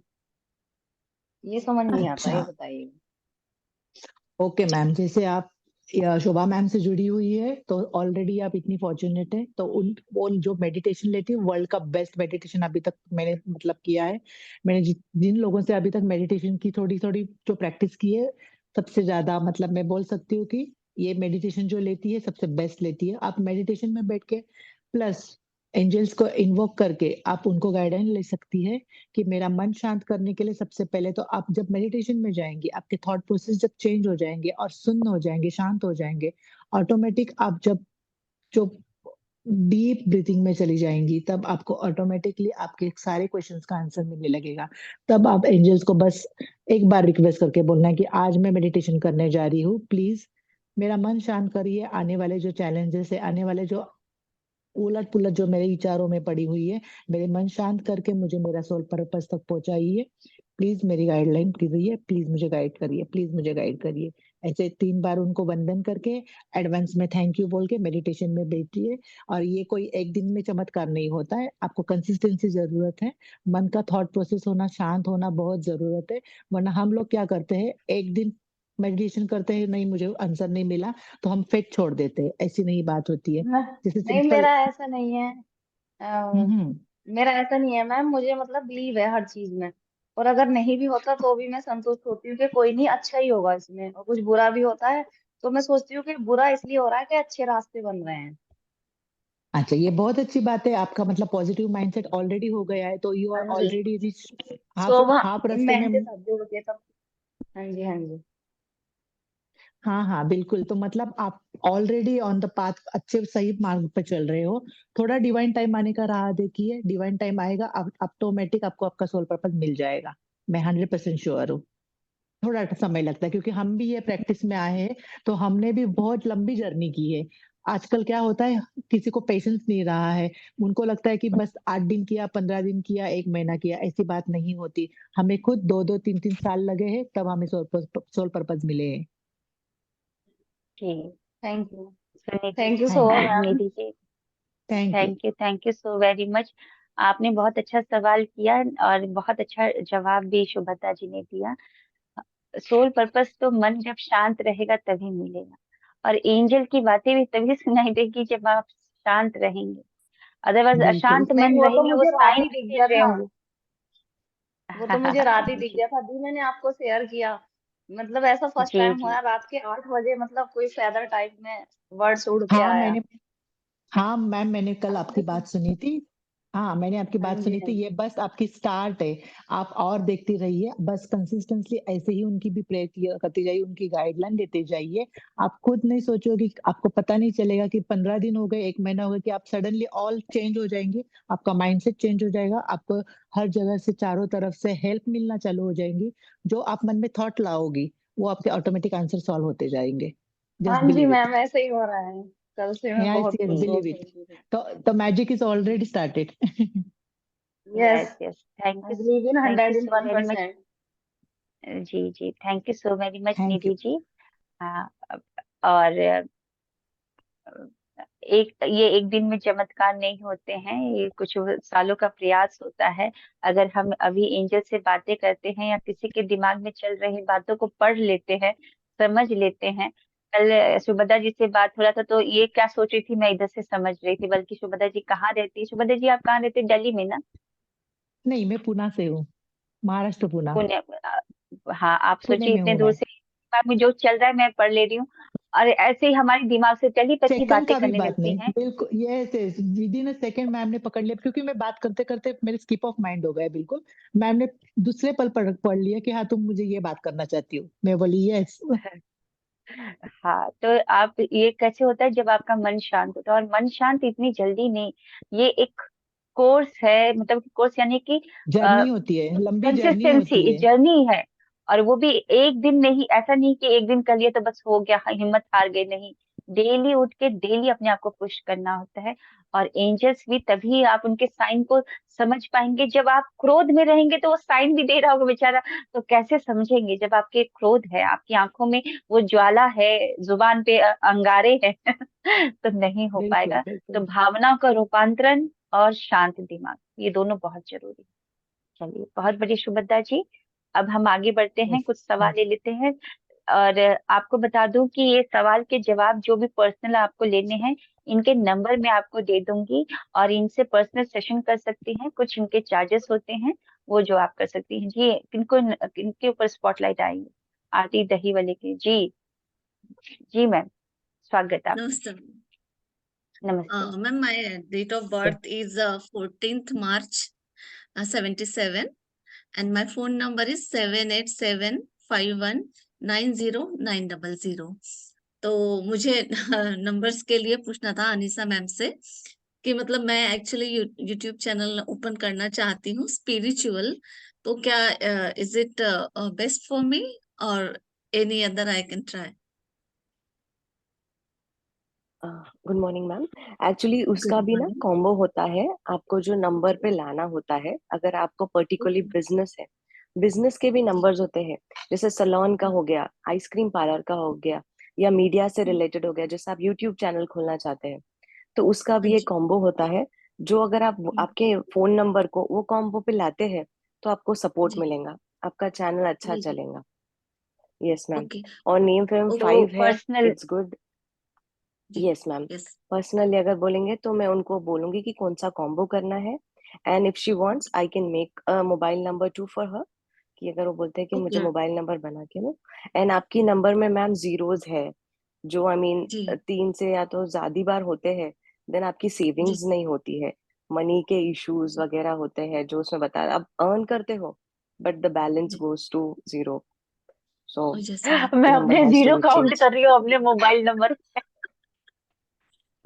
ये समझ नहीं आता, ये अच्छा, बताइए। ओके मैम, जैसे आप या शोभा मैम से जुड़ी हुई है तो ऑलरेडी आप इतनी फॉर्चुनेट है, तो उन वो जो मेडिटेशन लेती है वर्ल्ड का बेस्ट मेडिटेशन अभी तक मैंने मतलब किया है। मैंने जिन लोगों से अभी तक मेडिटेशन की थोड़ी थोड़ी जो प्रैक्टिस की है, सबसे ज्यादा मतलब मैं बोल सकती हूँ कि ये मेडिटेशन जो लेती है सबसे बेस्ट लेती है। आप मेडिटेशन में बैठ के प्लस एंजल्स को इन्वोक करके आप उनको गाइडेंस ले सकती है कि मेरा मन शांत करने के लिए सबसे पहले तो आप जब मेडिटेशन में जाएंगे, आपके थॉट प्रोसेस जब चेंज हो जाएंगे और सुन्न हो जाएंगे, शांत हो जाएंगे, ऑटोमेटिक आप जब जो डीप ब्रीथिंग में चली जाएंगी, तब आपको ऑटोमेटिकली आपके सारे क्वेश्चंस का आंसर मिलने लगेगा। तब आप एंजल्स को बस एक बार रिक्वेस्ट करके बोलना है कि आज मैं मेडिटेशन करने जा रही हूँ, प्लीज मेरा मन शांत करिए, आने वाले जो चैलेंजेस है, आने वाले जो उलट पुलट जो मेरे विचारों में पड़ी हुई है, मेरे मन शांत करके मुझे मेरा सोल पर्पस तक पहुंचाइए। प्लीज मेरी गाइडलाइन कीजिए, प्लीज मुझे गाइड करिए, प्लीज मुझे गाइड करिए। ऐसे 3 बार उनको वंदन करके एडवांस में थैंक यू बोल के मेडिटेशन में बैठिए। और ये कोई एक दिन में चमत्कार नहीं होता है, आपको कंसिस्टेंसी जरूरत है। मन का थॉट प्रोसेस होना, शांत होना बहुत जरूरत है। वरना हम लोग क्या करते हैं, एक दिन मेडिटेशन करते हैं, नहीं मुझे आंसर नहीं मिला, तो हम फेथ छोड़ देते हैं। ऐसी नहीं बात होती है। मैं- जैसे नहीं, सिंपल। मेरा ऐसा नहीं है। अ, हम्म। मेरा ऐसा नहीं है मैम, मुझे मतलब बिलीव है हर चीज में। और अगर नहीं भी होता तो भी मैं संतुष्ट होती हूँ कि कोई नहीं, अच्छा ही होगा इसमें। और कुछ बुरा भी होता है तो मैं सोचती हूँ कि बुरा इसलिए हो रहा है कि अच्छे रास्ते बन रहे हैं। अच्छा, ये बहुत अच्छी बात है, आपका मतलब पॉजिटिव माइंडसेट ऑलरेडी हो गया है, तो यू आर हाँ जी। Already rich. Half Shobha half रास्ते में। मैम के साथ जुड़ के तब। हाँ जी, हाँ जी। हाँ हाँ बिल्कुल, तो मतलब आप ऑलरेडी ऑन द पाथ, अच्छे सही मार्ग पे चल रहे हो। थोड़ा डिवाइन टाइम आने का राह देखिए, डिवाइन टाइम आएगा, ऑटोमेटिक आपको आपका सोल पर्पस मिल जाएगा। मैं 100% श्योर हूँ। थोड़ा समय लगता है, क्योंकि हम भी ये प्रैक्टिस में आए हैं, तो हमने भी बहुत लंबी जर्नी की है। आजकल क्या होता है, किसी को पेशेंस नहीं रहा है, उनको लगता है कि बस 8 दिन किया, 15 दिन किया, 1 महीना किया, ऐसी बात नहीं होती। हमें खुद 2-2 3-3 साल लगे हैं, तब हमें सोल पर्पस मिले हैं। जी, thank you. Sunidhi thank you so thank you, ma'am. Nidhi ji, thank you. Thank you so very much. आपने बहुत अच्छा सवाल किया और बहुत अच्छा जवाब भी शुभदा जी ने दिया। सोल पर्पस तो मन जब शांत रहेगा तभी मिलेगा, और एंजल की बातें भी तभी सुनाई देगी जब आप शांत रहेंगे। अदरवाइज बिल्कुल। अशांत नहीं, मन वो तो रहेंगे, वो मुझे रात साइन ही भी दिख भेज गया रहे था। होंगे। वो तो मुझे रात ही दिख जी गया था जी, मैंने आपको शेयर किया। मतलब ऐसा फर्स्ट जी टाइम जी। हुआ रात के 8 बजे, मतलब कोई फेदर टाइप में वर्ड्स उड़ के हाँ आया। मैंने हाँ मैम, मैंने कल आपकी आपने बात सुनी थी। हाँ, मैंने आपकी हाँ बात जी, सुनी हाँ थी। जी। ये बस आपकी स्टार्ट है। आप और देखती रहिए, बस कंसिस्टेंटली ऐसे ही उनकी भी प्रेयर क्लियर करती जाइए, उनकी गाइडलाइन देते जाइए। आप खुद नहीं सोचोगे, आपको पता नहीं चलेगा कि 15 दिन हो गए, 1 महीना हो गया, कि आप सडनली ऑल चेंज हो जाएंगे। आपका माइंडसेट चेंज हो जाएगा, आपको हर जगह से, चारों तरफ से हेल्प मिलना चालू हो जाएंगी। जो आप मन में थॉट लाओगी, वो आपके ऑटोमेटिक आंसर सॉल्व होते जाएंगे। हाँ जस्ट जी बिलीव इट। मैम, ऐसे ही हो रहा है। कल से मैं Yes, बहुत yes, खुश हूँ believe it. The magic is already started. Yes. Yes yes, thank I you, believe in thank you 100 in so one very much. Percent जी जी, thank you so very much Thank Nidhi you. जी। हाँ, और ये एक दिन में चमत्कार नहीं होते हैं, ये कुछ सालों का प्रयास होता है। अगर हम अभी एंजल से बातें करते हैं या किसी के दिमाग में चल रही बातों को पढ़ लेते हैं, समझ लेते हैं। कल सुभद्रा जी से बात हो रहा था, तो ये क्या सोच रही थी मैं इधर से समझ रही थी, बल्कि सुभद्रा जी कहाँ रहती है? सुभद्रा जी आप कहाँ रहते हैं? दिल्ली में ना? नहीं, मैं पुणे से हूँ। महाराष्ट्र, पुणे। पुणे हाँ, आप पुणे सोचिए में इतने हूँ दूर मैं। से दिमाग में जो चल रहा है मैं पढ़ ले रही हूँ, और ऐसे ही हमारे दिमाग से टेलीपैथी सेकंड बातें का भी करने बात लगती नहीं, हैं। बिल्कुल। ये with in a second ma'am ने पकड़ लिया, क्योंकि मैं बात करते करते मेरे स्किप ऑफ माइंड हो गया बिल्कुल। मैम ने दूसरे पल पढ़ लिया कि हाँ, तुम मुझे ये बात करना चाहती हो। मैं बोली यस। हाँ, तो आप, ये कैसे होता है जब आपका मन शांत होता है, और मन शांत इतनी जल्दी नहीं, ये एक कोर्स है, मतलब कोर्स यानी कि जर्नी होती है, लंबी जर्नी होती कंसिस्टेंसी है। जर्नी है। और वो भी एक दिन नहीं, ऐसा नहीं कि एक दिन कर लिया तो बस हो गया, हिम्मत हार गए, नहीं। डेली उठ के डेली अपने आप को पुश करना होता है। और एंजल्स भी तभी आप उनके साइन को समझ पाएंगे, जब आप क्रोध में रहेंगे तो वो साइन भी दे रहा होगा बेचारा, तो कैसे समझेंगे जब आपके क्रोध है, आपकी आंखों में वो ज्वाला है, जुबान पे अंगारे हैं तो नहीं हो बिल्कुल, पाएगा। तो बिल्कुल। भावनाओं का रूपांतरण और शांत दिमाग, ये दोनों बहुत जरूरी है। चलिए, बहुत बढ़िया सुभद्रा जी। अब हम आगे बढ़ते हैं, यस। कुछ सवाल ले लेते हैं। और आपको बता दूं कि ये सवाल के जवाब जो भी पर्सनल आपको लेने हैं, इनके नंबर मैं आपको दे दूंगी, और इनसे पर्सनल सेशन कर सकती हैं। कुछ इनके चार्जेस होते हैं, वो जो आप कर सकती हैं। जी, किनके ऊपर स्पॉटलाइट आएंगे? आरती दही वाले की जी। जी मैम, स्वागत है आपका। Namaste. नमस्ते। Ma'am, my date of birth is 14th March 77, and my phone number is 78751909000. तो मुझे नंबर्स के लिए पूछना था अनीसा मैम से कि मतलब मैं एक्चुअली यूट्यूब चैनल ओपन करना चाहती हूँ स्पिरिचुअल, तो क्या is it best for me और any other I can try? Good morning ma'am. Actually उसका गुड भी ना मॉर्निंग। कॉम्बो होता है। आपको जो नंबर पे लाना होता है, अगर आपको पर्टिकुलरली बिजनेस है, बिजनेस के भी नंबर्स होते हैं। जैसे सलोन का हो गया, आइसक्रीम पार्लर का हो गया, या मीडिया से रिलेटेड हो गया, जैसे आप यूट्यूब चैनल खोलना चाहते हैं, तो उसका हाँ भी एक जी। कॉम्बो होता है। जो अगर आप आपके फोन नंबर को वो कॉम्बो पे लाते हैं, तो आपको सपोर्ट जी मिलेगा, आपका चैनल अच्छा जी जी। चलेगा। Yes ma'am. ओके। और नेम फिल्म ओके। तो 5 है, पर्सनल, इट्स गुड। जी। Yes ma'am. यस। पर्सनली अगर बोलेंगे तो मैं उनको बोलूंगी कि कौन सा कॉम्बो करना है, and if she wants I can make a mobile number two for her, कि अगर वो बोलते हैं कि मुझे ओके। मोबाइल नंबर बना के दो। एंड आपकी नंबर में मैम जीरोज है, जो आई मीन जी 3 से या तो ज्यादा बार होते हैं, देन आपकी जी। सेविंग्स नहीं होती है, मनी के इश्यूज वगैरह होते हैं, जो उसमें बता आप अर्न करते हो बट द बैलेंस जी। Goes to zero. So yes ma'am. मैं नंबर अपने has to zero be count change. कर रही हूँ अपने मोबाइल नंबर।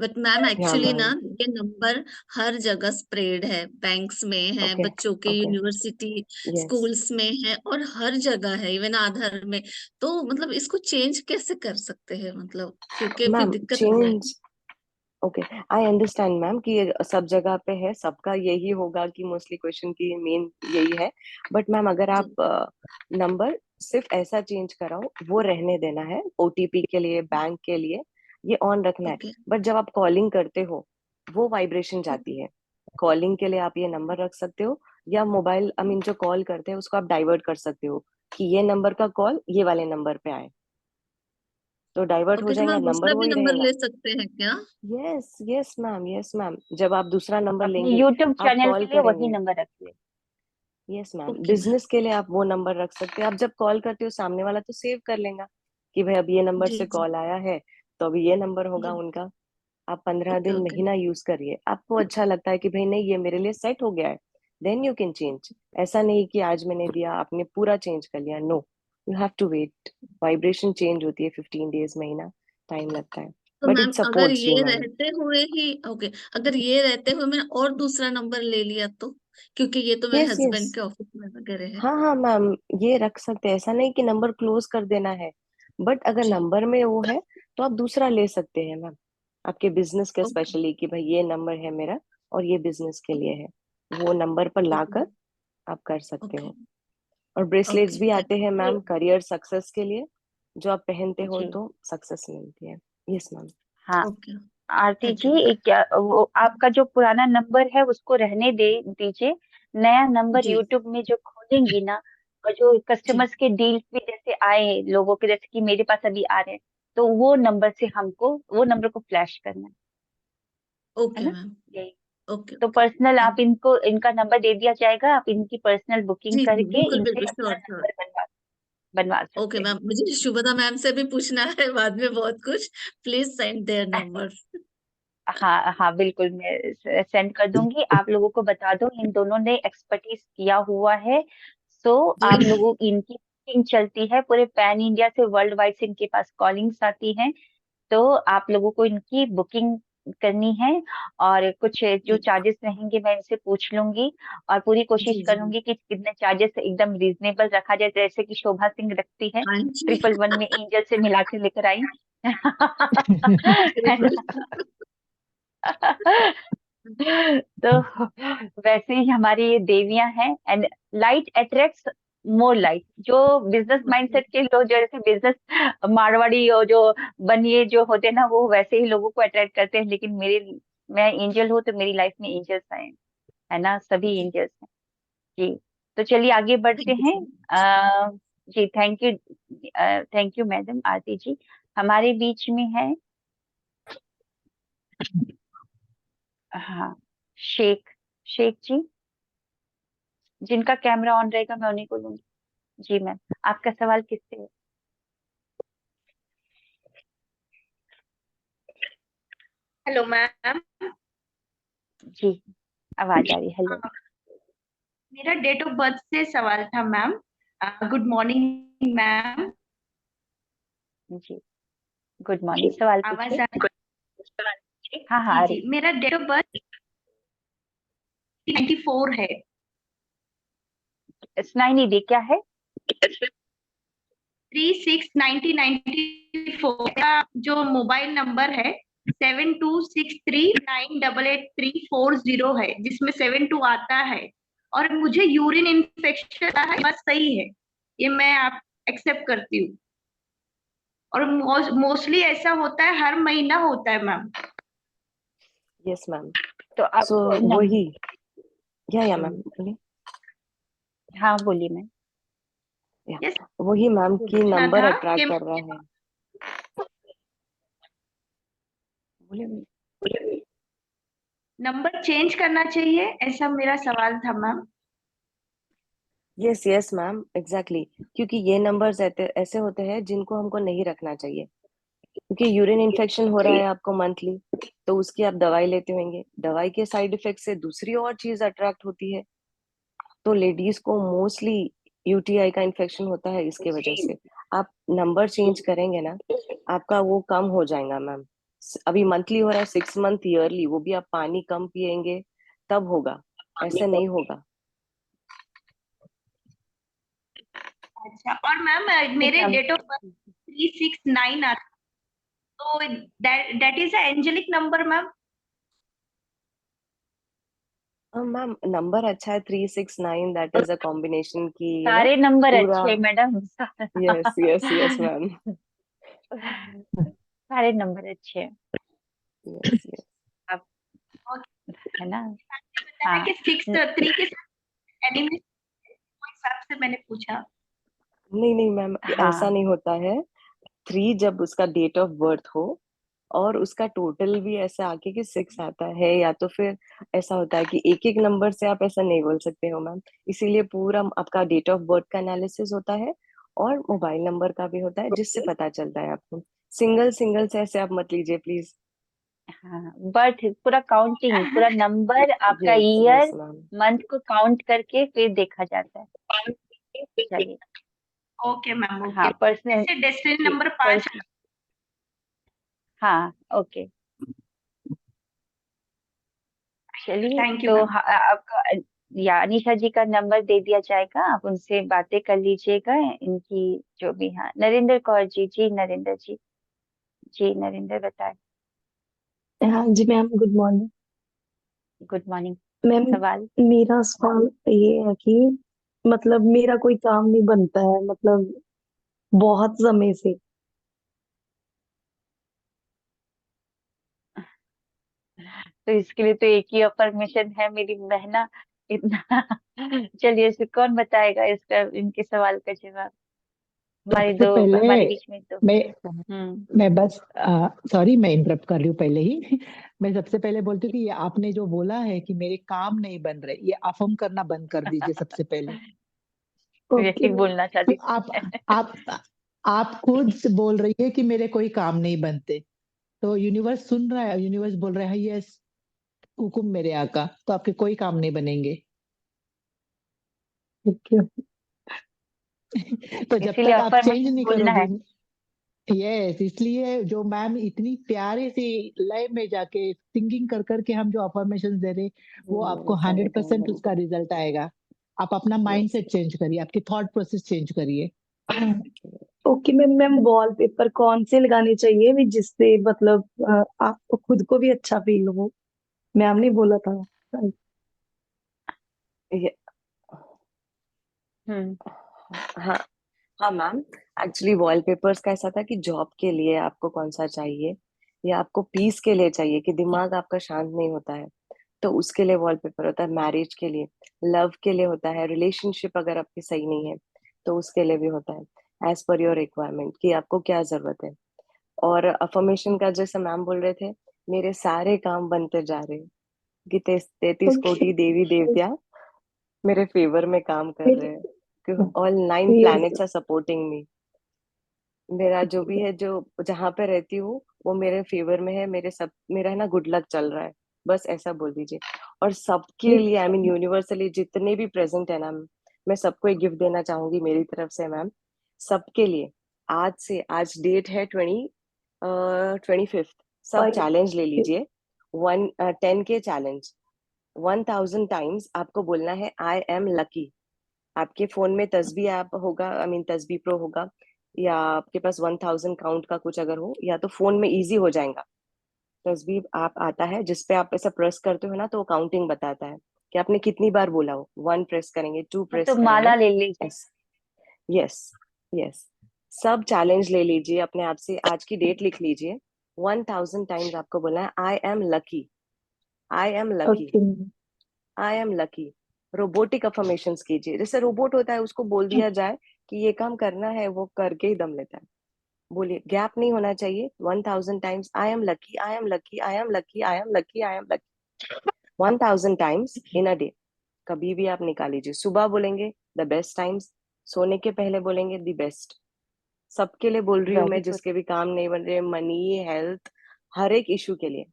बट मैम या एक्चुअली ना मैम, ये नंबर हर जगह स्प्रेड है, बैंक्स में है, ओके बच्चों के ओके, यूनिवर्सिटी यस स्कूल्स में है, और हर जगह है, इवन आधार में। तो मतलब इसको चेंज कैसे कर सकते हैं, मतलब क्योंकि फिर मैम, दिक्कत हो जाएगी। Change, okay, I understand ma'am कि ये सब जगह पे है, सबका यही होगा कि मोस्टली क्वेश्चन की मेन यही है। बट मैम, अगर जी। आप नंबर सिर्फ ऐसा चेंज कराओ, वो रहने देना है ओटीपी के लिए, बैंक के लिए ये ऑन रखना है। ओके। बट जब आप कॉलिंग करते हो वो वाइब्रेशन जाती है। कॉलिंग के लिए आप ये नंबर रख सकते हो, या मोबाइल आई मीन जो कॉल करते हैं उसको आप डाइवर्ट कर सकते हो कि ये नंबर का कॉल ये वाले नंबर पे आए, तो डाइवर्ट हो ओके, तो जाएगा, मैम नंबर दूसरा भी वही नंबर रहेगा। ले सकते हैं क्या? Yes yes ma'am, yes ma'am, जब आप दूसरा नंबर अपने लेंगे, यूट्यूब आप चैनल के कॉल लिए वही करेंगे। नंबर रखिए। Yes ma'am, okay ma'am. Business के लिए आप वो नंबर रख सकते हैं। आप जब कॉल करते हो सामने वाला तो सेव कर लेगा कि भाई अब ये नंबर जी से जी कॉल आया है, तो अभी ये नंबर होगा जी। उनका। आप 15 दिन, ओके ओके महीना यूज करिए, आपको अच्छा लगता है कि भाई नहीं ये मेरे लिए सेट हो गया है, देन यू कैन चेंज। ऐसा नहीं कि आज मैंने दिया आपने पूरा चेंज कर लिया, no, you have to wait. Vibration change होती है 15 डेज, महीना टाइम लगता है, तो बट मैम इट अगर सपोर्ट्स यू ये मैम। रहते हुए ही, ओके, अगर ये रहते हुए मैंने और दूसरा नंबर ले लिया तो, क्योंकि ये तो मेरे यस यस, हस्बैंड के ऑफिस में वगैरह है। हाँ हाँ मैम, ये रख सकते हैं, ऐसा नहीं कि नंबर क्लोज कर देना है। बट अगर जी। नंबर में वो है तो आप दूसरा ले सकते हैं मैम, आपके बिजनेस के ओके स्पेशली कि भाई ये नंबर है मेरा और ये बिजनेस के लिए है, वो नंबर पर ओके लाकर आप कर सकते ओके हो। और ब्रेसलेट्स ओके, भी आते हैं थैंक मैम करियर सक्सेस के लिए, जो आप पहनते हो जी तो सक्सेस मिलती है। Yes ma'am. हाँ, okay, Aarti thank ji, you ma'am. वो आपका जो पुराना नंबर है उसको रहने दे दीजिए। नया नंबर जी यूट्यूब में जो खोलेंगी ना, और जो जी। कस्टमर्स के डील्स भी जैसे आए लोगों के, जैसे कि मेरे पास अभी आ रहे हैं, तो वो नंबर से हमको वो नंबर को फ्लैश करना है ओके ना। मैम। यही ओके तो ओके, पर्सनल आप थैंक यू। इनको, इनका नंबर दे दिया जाएगा, आप इनकी पर्सनल बुकिंग जी जी, करके बिल्कुल इनसे बिल्कुल, अपना श्योर श्योर। नंबर बनवा ओके सकते हैं। मैम, मुझे शुभदा मैम से भी पूछना है बाद में बहुत कुछ। Please send their number. हाँ हाँ, बिल्कुल मैं सेंड कर दूंगी। आप लोगों को बता दो, इन दोनों ने एक्सपर्टीज किया हुआ है। सो जी आप लोगों इनकी बुकिंग चलती है पूरे पैन इंडिया से, वर्ल्ड वाइड से इनके पास कॉलिंग्स आती हैं। तो आप लोगों को इनकी बुकिंग करनी है, और कुछ जो जी चार्जेस रहेंगे मैं इनसे पूछ लूंगी, और पूरी कोशिश जी जी। करूंगी कि कितने चार्जेस एकदम रीजनेबल रखा जाए, जैसे कि शोभा सिंह रखती है, हाँ जी। 111 में एंजल से मिला के लेकर आई। है बिल्कुल। ना? तो वैसे ही हमारी ये देवियां हैं, and light attracts more light. जो बिजनेस माइंडसेट के लोग, जो जैसे बिजनेस मारवाड़ी और जो बनिए जो होते हैं ना, वो वैसे ही लोगों को अट्रैक्ट करते हैं। लेकिन मेरे, मैं एंजल हूँ तो मेरी लाइफ में एंजल्स आए हैं, है ना, सभी जी, एंजल्स हैं। जी, तो चलिए आगे बढ़ते थैंक यू हैं। So much. जी, thank you madam Aarti ji. हमारे बीच में है, हाँ, शेख, शेख जी, जिनका कैमरा ऑन रहेगा मैं उन्हीं को लूंगी। जी मैम, आपका सवाल किससे है? Hello ma'am. जी, आवाज आ रही है, हेलो। मेरा डेट ऑफ बर्थ से सवाल था मैम। Good morning ma'am. जी, गुड मॉर्निंग, सवाल आवाज पूछिए। आ रही? हाँ हाँ, जी आ जी, रही। मेरा डेट ऑफ बर्थ 94 है। सुनाई नहीं दे, क्या है? 36 1994। मेरा जो मोबाइल नंबर है 7263988340 है, जिसमें 72 आता है। और मुझे यूरिन इन्फेक्शन है, बस सही है, ये मैं आप एक्सेप्ट करती हूँ। और मोस्टली ऐसा होता है, हर महीना होता है मैम। यस मैम, तो सो आपको नम वही, या मैम बोलिए। हाँ, बोलिए मैम। या यस, वही मैम की पूछना नंबर था अट्रैक्ट कि कर रहा है। बोलिए। नंबर चेंज करना चाहिए, ऐसा मेरा सवाल था ma'am. Yes yes ma'am, exactly, क्योंकि ये नंबर्स ऐसे होते हैं जिनको हमको नहीं रखना चाहिए, क्योंकि यूरिन इन्फेक्शन हो रहा है आपको मंथली, तो उसकी आप दवाई लेते होंगे, दवाई के साइड इफेक्ट से दूसरी और चीज अट्रैक्ट होती है। तो लेडीज को मोस्टली यूटीआई का इन्फेक्शन होता है इसके वजह से। आप नंबर चेंज करेंगे ना, आपका वो कम हो जाएगा मैम। अभी मंथली हो रहा है, 6 मंथ ईयरली, वो भी आप पानी कम पिएंगे तब होगा, ऐसे नहीं होगा। अच्छा, और मैम मेरे डेट ऑफ बर्थ 369 आता, तो that is angelic number ma'am? Ma'am number अच्छा है 369, दैट इज अ कॉम्बिनेशन की सारे नंबर पूरा। अच्छे madam. Yes yes yes ma'am. सारे नंबर अच्छे हैं। Yes yes. आप है ना? बताया हाँ कि 6 3 के साथ एनिमी हिसाब से मैंने पूछा। नहीं नहीं मैम, ऐसा हाँ नहीं होता है। 3 जब उसका डेट ऑफ बर्थ हो और उसका टोटल भी ऐसा आके कि 6 आता है, या तो फिर ऐसा होता है कि एक एक नंबर से आप ऐसा नहीं बोल सकते हो मैम। इसीलिए पूरा आपका डेट ऑफ बर्थ का एनालिसिस होता है और मोबाइल नंबर का भी होता है, जिससे पता चलता है आपको। सिंगल सिंगल से ऐसे आप मत लीजिए प्लीज। हाँ, बर्थ पूरा काउंटिंग, पूरा नंबर, आपका yes yes year ma'am. Month को काउंट करके फिर देखा जाता है। चलिए। ओके मैम, हाँ ओके। पर्सनल। जैसे डेस्टिनी नंबर 5 है। हाँ ओके। चलिए थैंक यू तो मैम। आपका या अनीशा जी का नंबर दे दिया जाएगा, आप उनसे बातें कर लीजिएगा इनकी जो भी। हाँ नरेंद्र कौर जी, जी नरेंद्र जी, जी नरेंद्र बताए। हाँ जी ma'am, good morning. Good morning. Ma'am, सवाल। मेरा सवाल ये है कि मतलब मेरा कोई काम नहीं बनता है, मतलब बहुत समय से। तो इसके लिए तो एक ही अफर्मेशन है, मेरी बहना, इतना। चलिए इसको कौन बताएगा इसका, इनके सवाल का जवाब? हमारे सबसे दो, पहले हमारे बीच में दो। मैं हम्म। मैं बस सॉरी, मैं इंटरप्ट कर रही हूँ पहले ही। मैं सबसे पहले बोलती हूँ कि ये आपने जो बोला है कि मेरे काम नहीं बन रहे, ये अफर्म करना बंद कर दीजिए सबसे पहले। ओके यही मैम। बोलना चाहती थी। आप आप खुद बोल रही है कि मेरे कोई काम नहीं बनते, तो यूनिवर्स सुन रहा है, यूनिवर्स बोल रहा है यस, हुकुम मेरे आका, तो आपके कोई काम नहीं बनेंगे। ओके। तो जब इसीलिए तक आप चेंज अफर्मेशन नहीं बोलना करोगे। है। यस, इसलिए जो मैम इतनी प्यारे से लय में जाके सिंगिंग कर करके हम जो अफर्मेशन दे रहे, वो आपको सारे काम 100% बनते। उसका रिजल्ट आएगा। आप अपना माइंड यस। सेट चेंज करिए, आपकी थॉट प्रोसेस चेंज करिए। ओके मैम, मैम वॉलपेपर कौन से लगाने चाहिए भी जिससे मतलब आपको खुद को भी अच्छा फील हो? मैम ने बोला था। ये- हम्म। हाँ हाँ मैम, एक्चुअली वॉलपेपर्स का ऐसा था कि जॉब के लिए आपको कौन सा चाहिए, या आपको पीस के लिए चाहिए कि दिमाग आपका शांत नहीं होता है, तो उसके लिए वॉलपेपर होता है। मैरिज के लिए, लव के लिए होता है, रिलेशनशिप अगर आपकी सही नहीं है तो उसके लिए भी होता है, एज पर योर रिक्वायरमेंट कि आपको क्या जरूरत है। और अफर्मेशन का जैसे मैम बोल रहे थे, मेरे सारे काम बनते जा रहे हैं कि 33 ओके। कोटि देवी देवता मेरे फेवर में काम कर रहे हैं, कि all 9 yes. Planets are supporting me. मेरा जो भी है, जो जहां पे रहती हूँ वो मेरे फेवर में है, मेरा है ना गुड लक चल रहा है, बस ऐसा बोल दीजिए। और सबके लिए, आई मीन यूनिवर्सली जितने भी प्रेजेंट है ना, मैं सबको एक गिफ्ट देना चाहूंगी मेरी तरफ से मैम, सबके लिए। आज डेट है 25th। सब और चैलेंज ले लीजिए, 10K चैलेंज। 1000 टाइम्स आपको बोलना है आई एम लकी। आपके फोन में तस्बी ऐप होगा, आई मीन तस्बी प्रो होगा, या आपके पास 1000 काउंट का कुछ अगर हो, या तो फोन में इजी हो जाएगा। तस्बी ऐप आता है जिसपे आप ऐसा प्रेस करते हो ना, तो काउंटिंग बताता है कि आपने कितनी बार बोला हो। 1 प्रेस करेंगे, 2 तो प्रेस माला करेंगे। ले लीजिए। Yes yes. सब चैलेंज ले लीजिए अपने आप से, आज की डेट लिख लीजिए। 1000 टाइम्स आपको बोलना है I am lucky, I am lucky, okay. I am lucky. Robotic affirmations कीजिए, जैसे रोबोट होता है उसको बोल दिया जाए कि ये काम करना है, वो करके ही दम लेता है। बोलिए, गैप नहीं होना चाहिए। 1000 times I am lucky, I am lucky, I am lucky, I am lucky, I am lucky. 1000 times in a day, कभी भी आप निकाल लीजिए। सुबह बोलेंगे द बेस्ट टाइम्स, सोने के पहले बोलेंगे द बेस्ट। सबके लिए बोल रही हूँ वेरी मैं, गुड। जिसके भी काम नहीं बन रहे, मनी, हेल्थ, हर एक इशू के लिए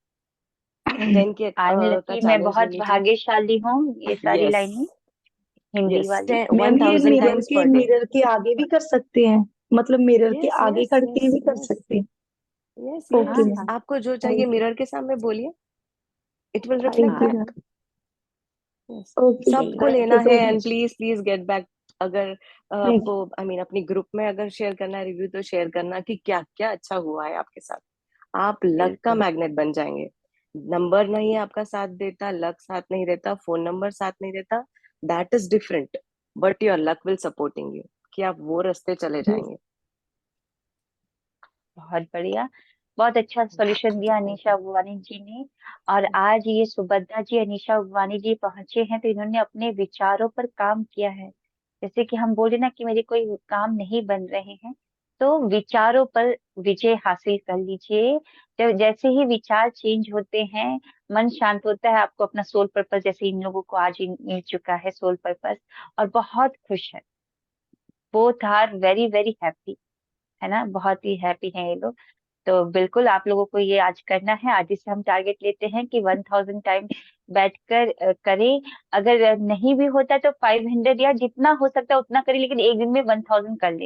10K आई एम का लकी, मैं चैलेंज ले बहुत लीजिए। भाग्यशाली हूँ, ये सारी यस लाइनें हिंदी यस, वाली। वन मैम ये थाउजेंड मिरर टाइम्स के पर डे। मिरर के आगे भी कर सकते हैं, मतलब मिरर के यस आगे यस करके यस भी कर यस सकते हैं? यस ओके यस, मैम, आपको जो चाहिए थैंक मिरर के सामने बोलिए, it will thank reflect you back. Ma'am. Yes, okay ma'am, सबको थैंक लेना यू है। So and much. Please please get back. अगर थैंक आपको अपनी ग्रुप में अगर शेयर करना है रिव्यू, तो शेयर करना कि क्या क्या अच्छा हुआ है आपके साथ। आप लक का बिल्कुल मैग्नेट बन जाएंगे। नंबर नहीं आपका साथ देता, लक साथ नहीं देता, फोन नंबर साथ नहीं देता, that is different, but your luck will supporting you, कि आप वो रास्ते चले यू। जाएंगे। बहुत बढ़िया, बहुत अच्छा सॉल्यूशन दिया अनीशा उगवानी जी ने। और आज ये सुभद्रा जी, अनीशा उगवानी जी पहुंचे हैं तो इन्होंने अपने विचारों पर काम किया है। जैसे कि हम बोले ना कि मेरे कोई काम नहीं बन रहे हैं, तो विचारों पर विजय हासिल कर लीजिए। जब जैसे ही विचार चेंज होते हैं, मन शांत होता है, आपको अपना सोल पर्पस, जैसे इन लोगों को आज मिल चुका है सोल पर्पस, और बहुत खुश है। Both are very very happy, है ना, बहुत ही हैप्पी हैं ये लोग। तो बिल्कुल आप लोगों को ये आज करना है। आज से हम टारगेट लेते हैं कि 1000 टाइम बैठकर करें। अगर नहीं भी होता तो 500 या जितना हो सकता है उतना करें, लेकिन एक दिन में 1000 कर ले,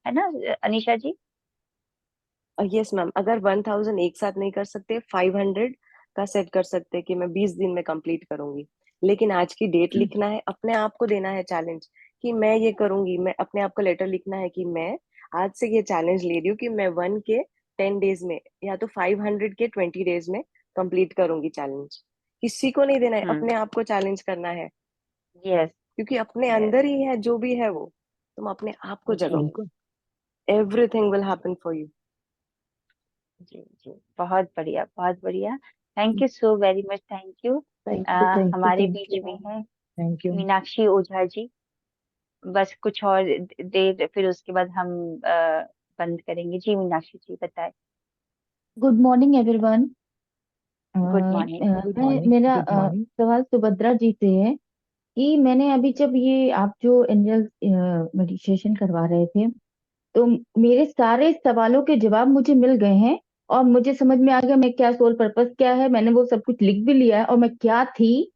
है ना अनीशा जी? यस मैम, अगर 1000 एक साथ नहीं कर सकते, 500 का सेट कर सकते हैं कि मैं 20 दिन में कंप्लीट करूंगी। लेकिन आज की डेट लिखना है, अपने आप को देना है चैलेंज कि मैं ये करूंगी। मैं अपने आप को लेटर लिखना है कि मैं आज से ये चैलेंज ले रही हूँ कि मैं 1 के 10 डेज में, या तो 500 के 20 डेज में कंप्लीट करूंगी चैलेंज। किसी को नहीं देना है, हम्म। अपने आप को चैलेंज करना है, यस। क्योंकि अपने यस। अंदर ही है जो भी है वो। तुम अपने आप को जी। जगाओ, बिल्कुल। Everything will happen for you. जी जी, बहुत बढ़िया, बहुत बढ़िया। Thank you so very much, thank you. Thank you, thank you, हमारे थैंक बीच यू, में है थैंक यू। मीनाक्षी ओझा जी। बस कुछ और देर, फिर उसके बाद हम बंद करेंगे। जी मीनाक्षी जी बताएं। Good morning everyone. Good morning. Good मैं मॉर्निंग, मेरा गुड मॉर्निंग। सवाल सुभद्रा जी से है कि मैंने अभी जब ये आप जो एंजल मेडिटेशन करवा रहे थे, तो मेरे सारे सवालों के जवाब मुझे मिल गए हैं और मुझे समझ में आ गया मैं क्या, सोल पर्पस क्या है, मैंने वो सब कुछ लिख भी लिया है और मैं क्या थी।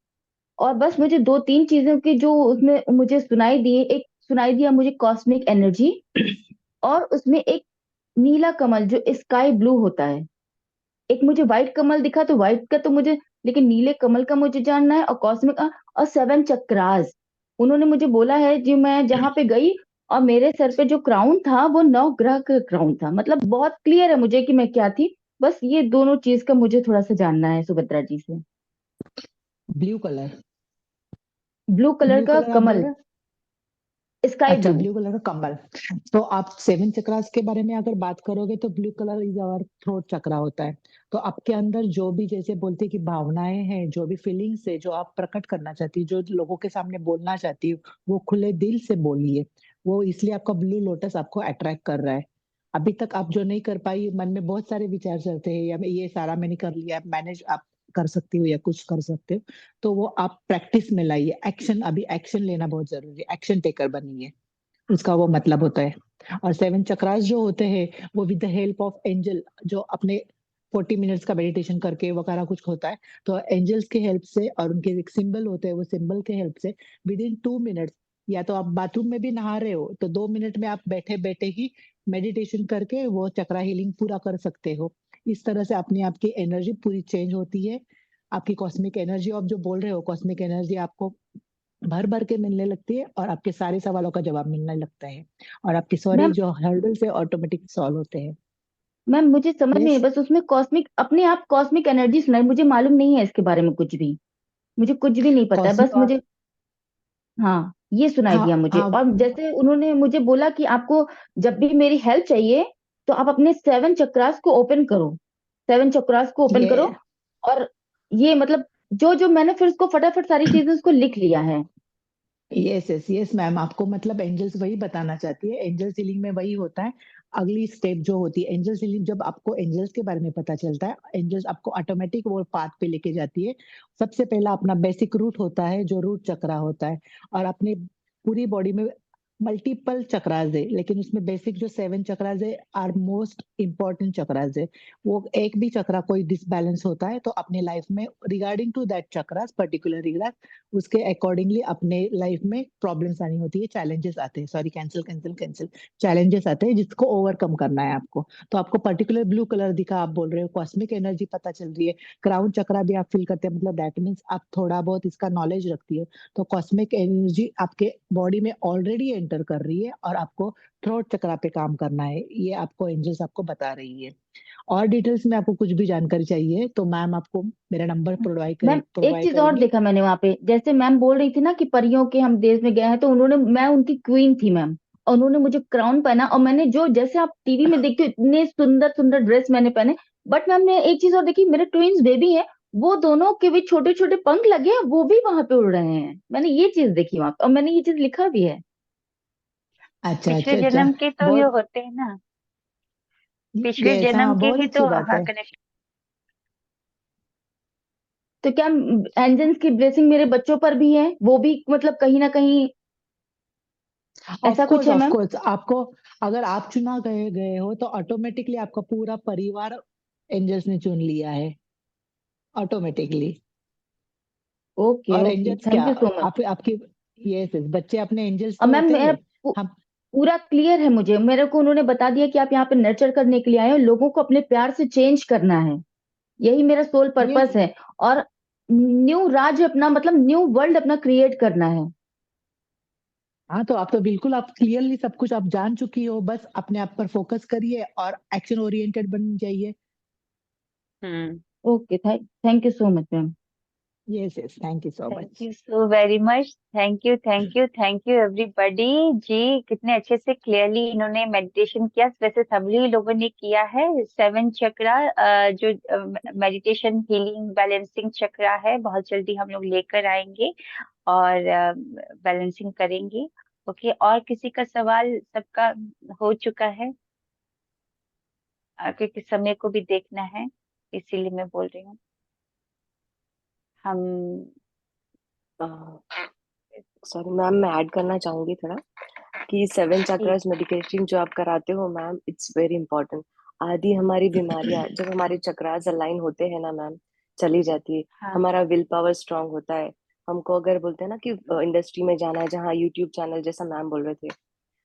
और बस मुझे दो तीन चीजों की जो उसमें मुझे सुनाई दी, एक सुनाई दिया मुझे कॉस्मिक एनर्जी, और उसमें एक नीला कमल जो स्काई ब्लू होता है। एक मुझे व्हाइट कमल दिखा, तो व्हाइट का तो मुझे, लेकिन नीले कमल का मुझे जानना है, और कॉस्मिक का, और 7 चक्रास उन्होंने मुझे बोला है। जो मैं जहाँ पे गई और मेरे सर पे जो क्राउन था वो 9 ग्रह का क्राउन था। मतलब बहुत क्लियर है मुझे कि मैं क्या थी। बस ये दोनों चीज का मुझे थोड़ा सा जानना है सुभद्रा जी से। Blue colour. Blue colour blue का कलर आप बोल कमल, रहे हैं? स्काई अच्छा, ब्लू। ब्लू कलर का कमल। तो आप 7 चक्रास के बारे में अगर बात करोगे तो blue colour is our throat chakra होता है। तो आपके अंदर जो भी, जैसे बोलते हैं कि भावनाएं हैं, जो भी फीलिंग्स है, जो आप प्रकट करना चाहती है, जो लोगों के सामने बोलना चाहती है, वो खुले दिल से बोलिए। वो इसलिए आपका ब्लू लोटस आपको अट्रैक्ट कर रहा है। अभी तक आप जो नहीं कर पाई, मन में बहुत सारे विचार चलते हैं, या ये सारा मैंने कर लिया, मैनेज आप कर सकती हो या कुछ कर सकते हो, तो वो आप प्रैक्टिस में लाइए। एक्शन, अभी एक्शन लेना बहुत जरूरी है, एक्शन टेकर बनिए, उसका वो मतलब होता है। और 7 चक्रास जो होते हैं वो with the help of angel, जो अपने 40 मिनट्स का मेडिटेशन करके वगैरह कुछ होता है, तो एंजल्स के हेल्प से, और उनके एक सिंबल होते हैं, वो सिंबल के हेल्प से विद इन 2 मिनट्स, या तो आप बाथरूम में भी नहा रहे हो तो 2 मिनट में आप बैठे बैठे ही मेडिटेशन करके वो चक्रा हीलिंग पूरा कर सकते हो। इस तरह से अपने आप की एनर्जी पूरी चेंज होती है। आपकी कॉस्मिक एनर्जी, आप जो बोल रहे हो, कॉस्मिक एनर्जी आपको भर भर के मिलने लगती है, और आपके सारे सवालों का जवाब मिलने लगता है, और आपके सारे मैम, जो हर्डल्स है ऑटोमेटिक सॉल्व होते हैं। मैम मुझे समझ नहीं है, यस। बस उसमें कॉस्मिक, अपने आप कॉस्मिक एनर्जी सुनाई, मुझे मालूम नहीं है इसके बारे में कुछ भी। मुझे कुछ भी नहीं पता है, बस कॉस्मिक। मुझे, हाँ, ये सुनाई हाँ दिया मुझे। हाँ। और जैसे उन्होंने मुझे बोला कि आपको जब भी मेरी हेल्प चाहिए तो आप अपने 7 चक्रास को ओपन करो, 7 चक्रास को ओपन करो। ये और ये मतलब जो जो मैंने फिर उसको फटाफट सारी चीजें उसको लिख लिया है। यस यस यस मैम, आपको मतलब एंजल्स वही बताना चाहती है, एंजल सीलिंग में वही होता है। अगली स्टेप जो होती है एंजल सीलिंग, जब आपको एंजल्स के बारे में पता चलता है, एंजल्स आपको ऑटोमेटिक वो पाथ पे लेके जाती है। सबसे पहला अपना बेसिक रूट होता है, जो रूट चक्रा होता है, और अपने पूरी बॉडी में मल्टीपल चक्रास है, लेकिन उसमें बेसिक जो 7 चक्रास है आर मोस्ट इम्पोर्टेंट चक्रास है। वो एक भी चक्रा कोई डिसबैलेंस होता है तो अपने लाइफ में regarding to that chakras particular regard उसके अकॉर्डिंगली अपने लाइफ में प्रॉब्लम्स आनी होती है, चैलेंजेस आते हैं, सॉरी कैंसिल चैलेंजेस आते हैं जिसको ओवरकम करना है आपको। तो आपको पर्टिकुलर ब्लू कलर दिखा, आप बोल रहे हो कॉस्मिक एनर्जी पता चल रही है, क्राउन चक्रा भी आप फील करते हैं, मतलब दैट मीन्स आप थोड़ा बहुत इसका नॉलेज रखती हो। तो कॉस्मिक एनर्जी आपके बॉडी में ऑलरेडी एंटर कर रही है और आपको थ्रोट चक्रा पे काम करना है, ये आपको एंजल्स आपको बता रही है। और डिटेल्स में आपको कुछ भी जानकारी चाहिए तो मैम आपको मेरा नंबर मैम एक चीज और करेंगे। देखा मैंने वहां पे, जैसे मैम बोल रही थी ना कि परियों के हम देश में गए हैं, तो उन्होंने, मैं उनकी क्वीन थी मैम, और उन्होंने मुझे क्राउन पहना, और मैंने जो, जैसे आप टीवी में देखते हो इतने सुंदर सुंदर ड्रेस मैंने पहने, बट मैम ने एक चीज और देखी, मेरे ट्विंस बेबी हैं, वो दोनों के भी छोटे छोटे पंख लगे हैं, वो भी वहां पे उड़ रहे हैं, मैंने ये चीज देखी वहां पे, और मैंने ये चीज लिखा भी है। अच्छा पिछले अच्छा अच्छा, जन्म के तो ये बहुत होते हैं ना, पिछले ये जन्म हाँ के बहुत ही अच्छी तो, बात हाँ, है। कनेक्शन। तो क्या एंजल्स की ब्लेसिंग मेरे बच्चों पर भी है, वो भी मतलब कहीं ना कहीं ऑफ ऐसा कुछ है ऑफ मैम? कोर्स आपको, अगर आप चुना गए गए हो तो ऑटोमेटिकली आपका पूरा परिवार एंजल्स ने चुन लिया है ऑटोमेटिकली। ओके और ओके, एंजल्स क्या, थैंक यू सो मच। आप आपके ये बच्चे अपने एंजल्स और तो मैम होते मेरा हैं। हम पूरा क्लियर है, मुझे, मेरे को उन्होंने बता दिया कि आप यहाँ पे नर्चर करने के लिए आए हो, लोगों को अपने प्यार से चेंज करना है, यही मेरा सोल ये पर्पस है, और न्यू राज अपना, मतलब न्यू वर्ल्ड अपना क्रिएट करना है। हाँ, तो आप तो बिल्कुल आप क्लियरली सब कुछ आप जान चुकी हो, बस अपने आप पर फोकस करिए और एक्शन ओरिएंटेड बन जाइए। Hmm. Okay, thank you so much ma'am. Yes yes, thank you so thank much. You so very much, thank you everybody. जी, कितने अच्छे से क्लियरली इन्होंने मेडिटेशन किया, वैसे सभी लोगों ने किया है। 7 चक्रा, जो मेडिटेशन हीलिंग बैलेंसिंग चक्रा है, बहुत जल्दी हम लोग लेकर आएंगे और बैलेंसिंग करेंगे। ओके, और किसी का सवाल? सबका हो चुका है, क्योंकि समय को भी देखना है, इसीलिए मैं बोल रही हूँ। हम सॉरी मैम, मैं ऐड करना चाहूंगी थोड़ा कि 7 ठीक। चक्रास मेडिटेशन जो आप कराते हो मैम, इट्स वेरी इंपॉर्टेंट। आधी हमारी बीमारियां जब हमारे चक्रास अलाइन होते हैं ना मैम, चली जाती है। हाँ हमारा विल पावर स्ट्रांग होता है। हमको अगर बोलते हैं ना कि इंडस्ट्री में जाना है, जहाँ यूट्यूब चैनल जैसा मैम बोल रहे थे,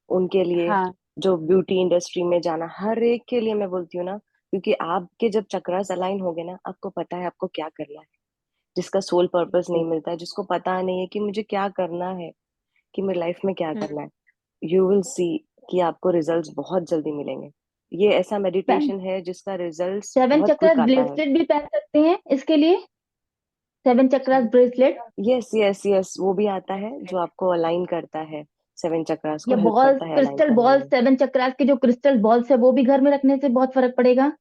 उनके लिए, हाँ जो ब्यूटी इंडस्ट्री में जाना, हर एक के लिए मैं बोलती हूँ ना, क्योंकि आपके जब चक्रास अलाइन हो गए ना, आपको पता है आपको क्या करना है। जिसका सोल पर्पस नहीं जी। मिलता है, जिसको पता नहीं है कि मुझे क्या करना है, कि मेरी लाइफ में क्या हम्म। करना है, यू विल सी कि आपको रिजल्ट्स बहुत जल्दी मिलेंगे। ये ऐसा मैम मेडिटेशन है जिसका रिजल्ट्स 7 बहुत चक्र क्विक आता है। ब्रेसलेट भी पहन सकते हैं इसके लिए? 7 चक्र ब्रेसलेट, यस यस यस, वो भी आता है जो आपको अलाइन करता है, 7 चक्रास को या हेल्प बॉल्स, करता है अलाइन क्रिस्टल करने बॉल्स, में। 7 चक्रास के जो क्रिस्टल बॉल्स है, वो भी घर में रखने से बहुत फर्क पड़ेगा?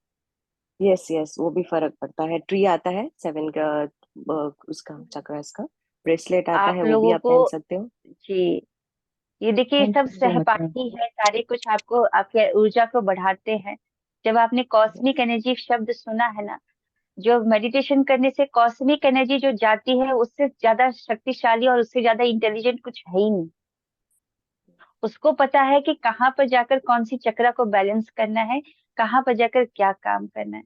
यस यस, वो भी फर्क पड़ता है। ट्री आता है 7 का, उसका चक्रास का ब्रेसलेट आता आप है, वो भी लोगों आप को, पहन सकते हो। जी, ये देखिए, ये थैंक सब यू सो मच मैम। सहपाठी है, सारे कुछ आपको आपके ऊर्जा को बढ़ाते हैं। जब आपने कॉस्मिक एनर्जी शब्द सुना है ना, जो मेडिटेशन करने से कॉस्मिक एनर्जी जो जाती है, उससे ज्यादा शक्तिशाली और उससे ज्यादा इंटेलिजेंट कुछ है ही नहीं। उसको पता है कि कहाँ पर जाकर कौन सी चक्रा को बैलेंस करना है, कहाँ पर जाकर क्या काम करना है।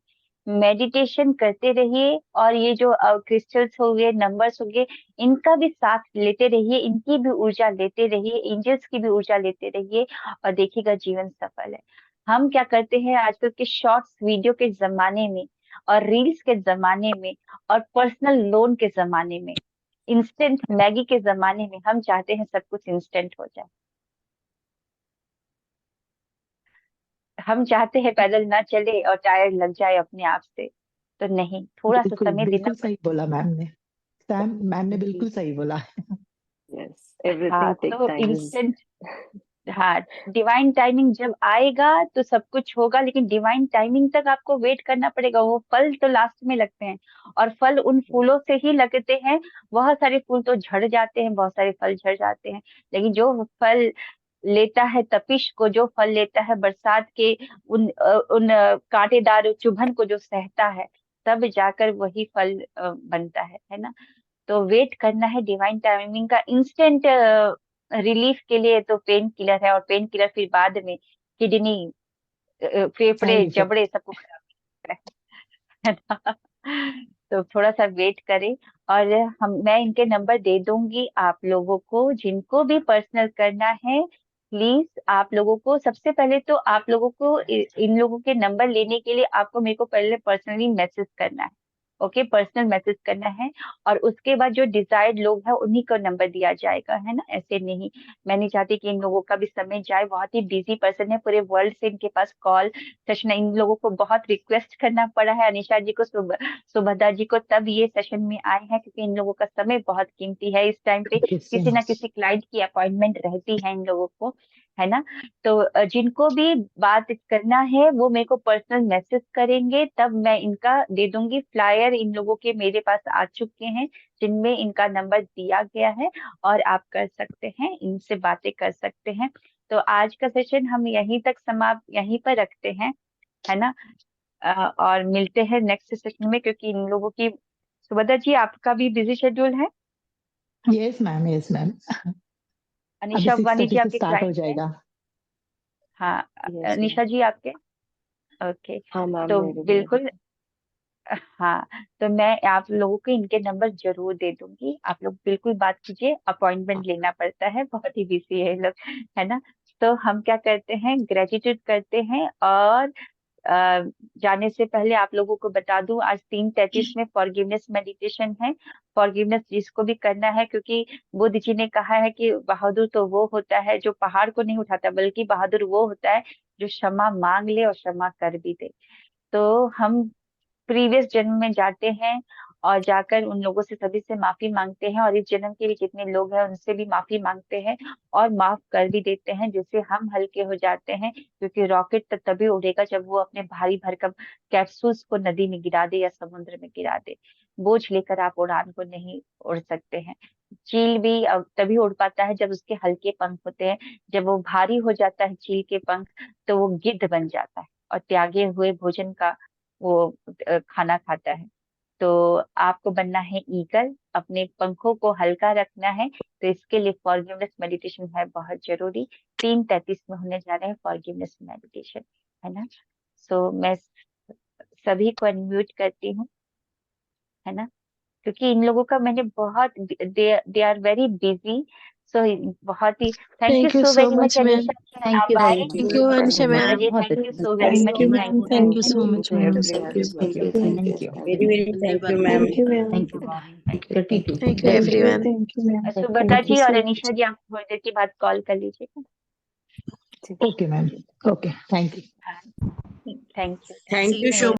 मेडिटेशन करते रहिए, और ये जो क्रिस्टल्स हो गए, नंबर्स हो गए, इनका भी साथ लेते रहिए, इनकी भी ऊर्जा लेते रहिए, एंजल्स की भी ऊर्जा लेते रहिए, और देखिएगा जीवन सफल है। हम क्या करते हैं आजकल के शॉर्ट्स वीडियो के जमाने में, और रील्स के जमाने में, और पर्सनल लोन के जमाने में, इंस्टेंट मैगी के जमाने में, हम चाहते हैं सब कुछ इंस्टेंट हो जाए। हम चाहते हैं पैदल ना चले और टायर लग जाए अपने आप से, तो नहीं, थोड़ा सा बिल्कुल समय देना बिल्कुल सही पड़ता बोला मैम ने, मैम ने है जी। बिल्कुल सही बोला। यस, हाँ, एवरीथिंग टेक तो टाइम्स। इंस्टेंट, हाँ, डिवाइन टाइमिंग जब आएगा तो सब कुछ होगा, लेकिन डिवाइन टाइमिंग तक आपको वेट करना पड़ेगा। वो फल तो लास्ट में लगते हैं, और फल उन फूलों से ही लगते हैं। बहुत सारे फूल तो झड़ जाते हैं, बहुत सारे फल झड़ जाते हैं, लेकिन जो फल लेता है तपिश को, जो फल लेता है बरसात के कांटेदार चुभन को, जो सहता है, तब जाकर वही फल बनता है ना। तो वेट करना है डिवाइन टाइमिंग का। इंस्टेंट रिलीफ के लिए तो पेन किलर है, और पेन किलर फिर बाद में किडनी, फेफड़े, साइड इफेक्ट। जबड़े सबको खराब करता है ना। तो थोड़ा सा वेट करें, और मैं इनके नंबर दे दूंगी आप लोगों को, जिनको भी पर्सनल करना है प्लीज आप लोगों को, सबसे पहले तो आप लोगों को इन लोगों के नंबर लेने के लिए आपको मेरे को पहले पर्सनली मैसेज करना है। ओके, पर्सनल मैसेज करना है, और उसके बाद जो डिजायर्ड लोग हैं उन्हीं को नंबर दिया जाएगा, है ना, ऐसे नहीं। मैं नहीं चाहती कि इन लोगों का भी समय जाए, बहुत ही बिजी पर्सन है, पूरे वर्ल्ड से इनके पास कॉल सेशन। इन लोगों को बहुत रिक्वेस्ट करना पड़ा है अनिशा जी को, सुभद्रा जी को, तब ये सेशन में आए हैं, क्योंकि इन लोगों का समय बहुत कीमती है। इस टाइम पे किसी ना किसी क्लाइंट की अपॉइंटमेंट रहती है इन लोगों को, है ना। तो जिनको भी बात करना है वो मेरे को पर्सनल मैसेज करेंगे, तब मैं इनका दे दूंगी। फ्लायर इन लोगों के मेरे पास आ चुके हैं, जिनमें इनका नंबर दिया गया है, और आप कर सकते हैं, इनसे बातें कर सकते हैं। तो आज का सेशन हम यहीं तक समाप्त, यहीं पर रखते हैं, है ना। और मिलते हैं नेक्स्ट सेशन में, क्योंकि इन लोगों की, सुभद्रा जी आपका भी बिजी शेड्यूल है। Yes ma'am, yes ma'am. अभी अनिशा वानी 6:30 जी से आपके स्टार्ट हो क्लाइंट है। जाएगा। हाँ, यस अनिशा मैम। जी आपके, ओके। हाँ मैम, तो मेरे भी बिल्कुल, हाँ, तो मैं आप लोगों को इनके नंबर जरूर दे दूंगी, आप लोग बिल्कुल बात कीजिए। अपॉइंटमेंट लेना पड़ता है, बहुत ही बिजी है ये लोग, है ना। तो हम क्या करते हैं, ग्रेटिट्यूड करते हैं, और जाने से पहले आप लोगों को बता दूं, आज 3:33 में फॉरगिवनेस मेडिटेशन है। फॉरगिवनेस जिसको भी करना है, क्योंकि बुद्ध जी ने कहा है कि बहादुर तो वो होता है जो पहाड़ को नहीं उठाता, बल्कि बहादुर वो होता है जो क्षमा मांग ले और क्षमा कर भी दे। तो हम प्रीवियस जन्म में जाते हैं, और जाकर उन लोगों से, सभी से माफी मांगते हैं, और इस जन्म के भी जितने लोग हैं उनसे भी माफी मांगते हैं, और माफ कर भी देते हैं, जिससे हम हल्के हो जाते हैं। क्योंकि रॉकेट तो तभी उड़ेगा जब वो अपने भारी भरकम कैप्सूल्स को नदी में गिरा दे या समुद्र में गिरा दे। बोझ लेकर आप उड़ान को नहीं उड़ सकते हैं। चील भी तभी उड़ पाता है जब उसके हल्के पंख होते हैं। जब वो भारी हो जाता है चील के पंख, तो वो गिद्ध बन जाता है, और त्यागे हुए भोजन का वो खाना खाता है। तो आपको बनना है ईगल, अपने पंखों को हल्का रखना है। तो इसके लिए फॉरगिवनेस मेडिटेशन है बहुत जरूरी। 3:33 में होने जा रहे हैं फॉरगिवनेस मेडिटेशन, है ना। सो मैं सभी को अनम्यूट करती हूँ, है ना, क्योंकि इन लोगों का मैंने बहुत, they are very busy. So बहुत ही thank you thank you so so very much much ma'am. Anisha ji, thank आप यू आए। Very thank thank much, you you ma'am. Anisha Subhadra ma'am. जी बहुत थैंक यू अच्छा, so very thank much, you thank ma'am, you. Thank you so thank much you ma'am. Everyone. Thank you, thank thank you, you, thank thank you, you, very very thank you ma'am. Thank thank you, you, 32 thank you Jai Shri everyone. Krishna. Thank you ma'am. Subhadra thank you ji और so Anisha much. जी, आप थोड़ी देर के बाद call कर लीजिएगा। ठीक है। Okay ma'am, okay, thank you. हाँ, thank you, thank you thank so you.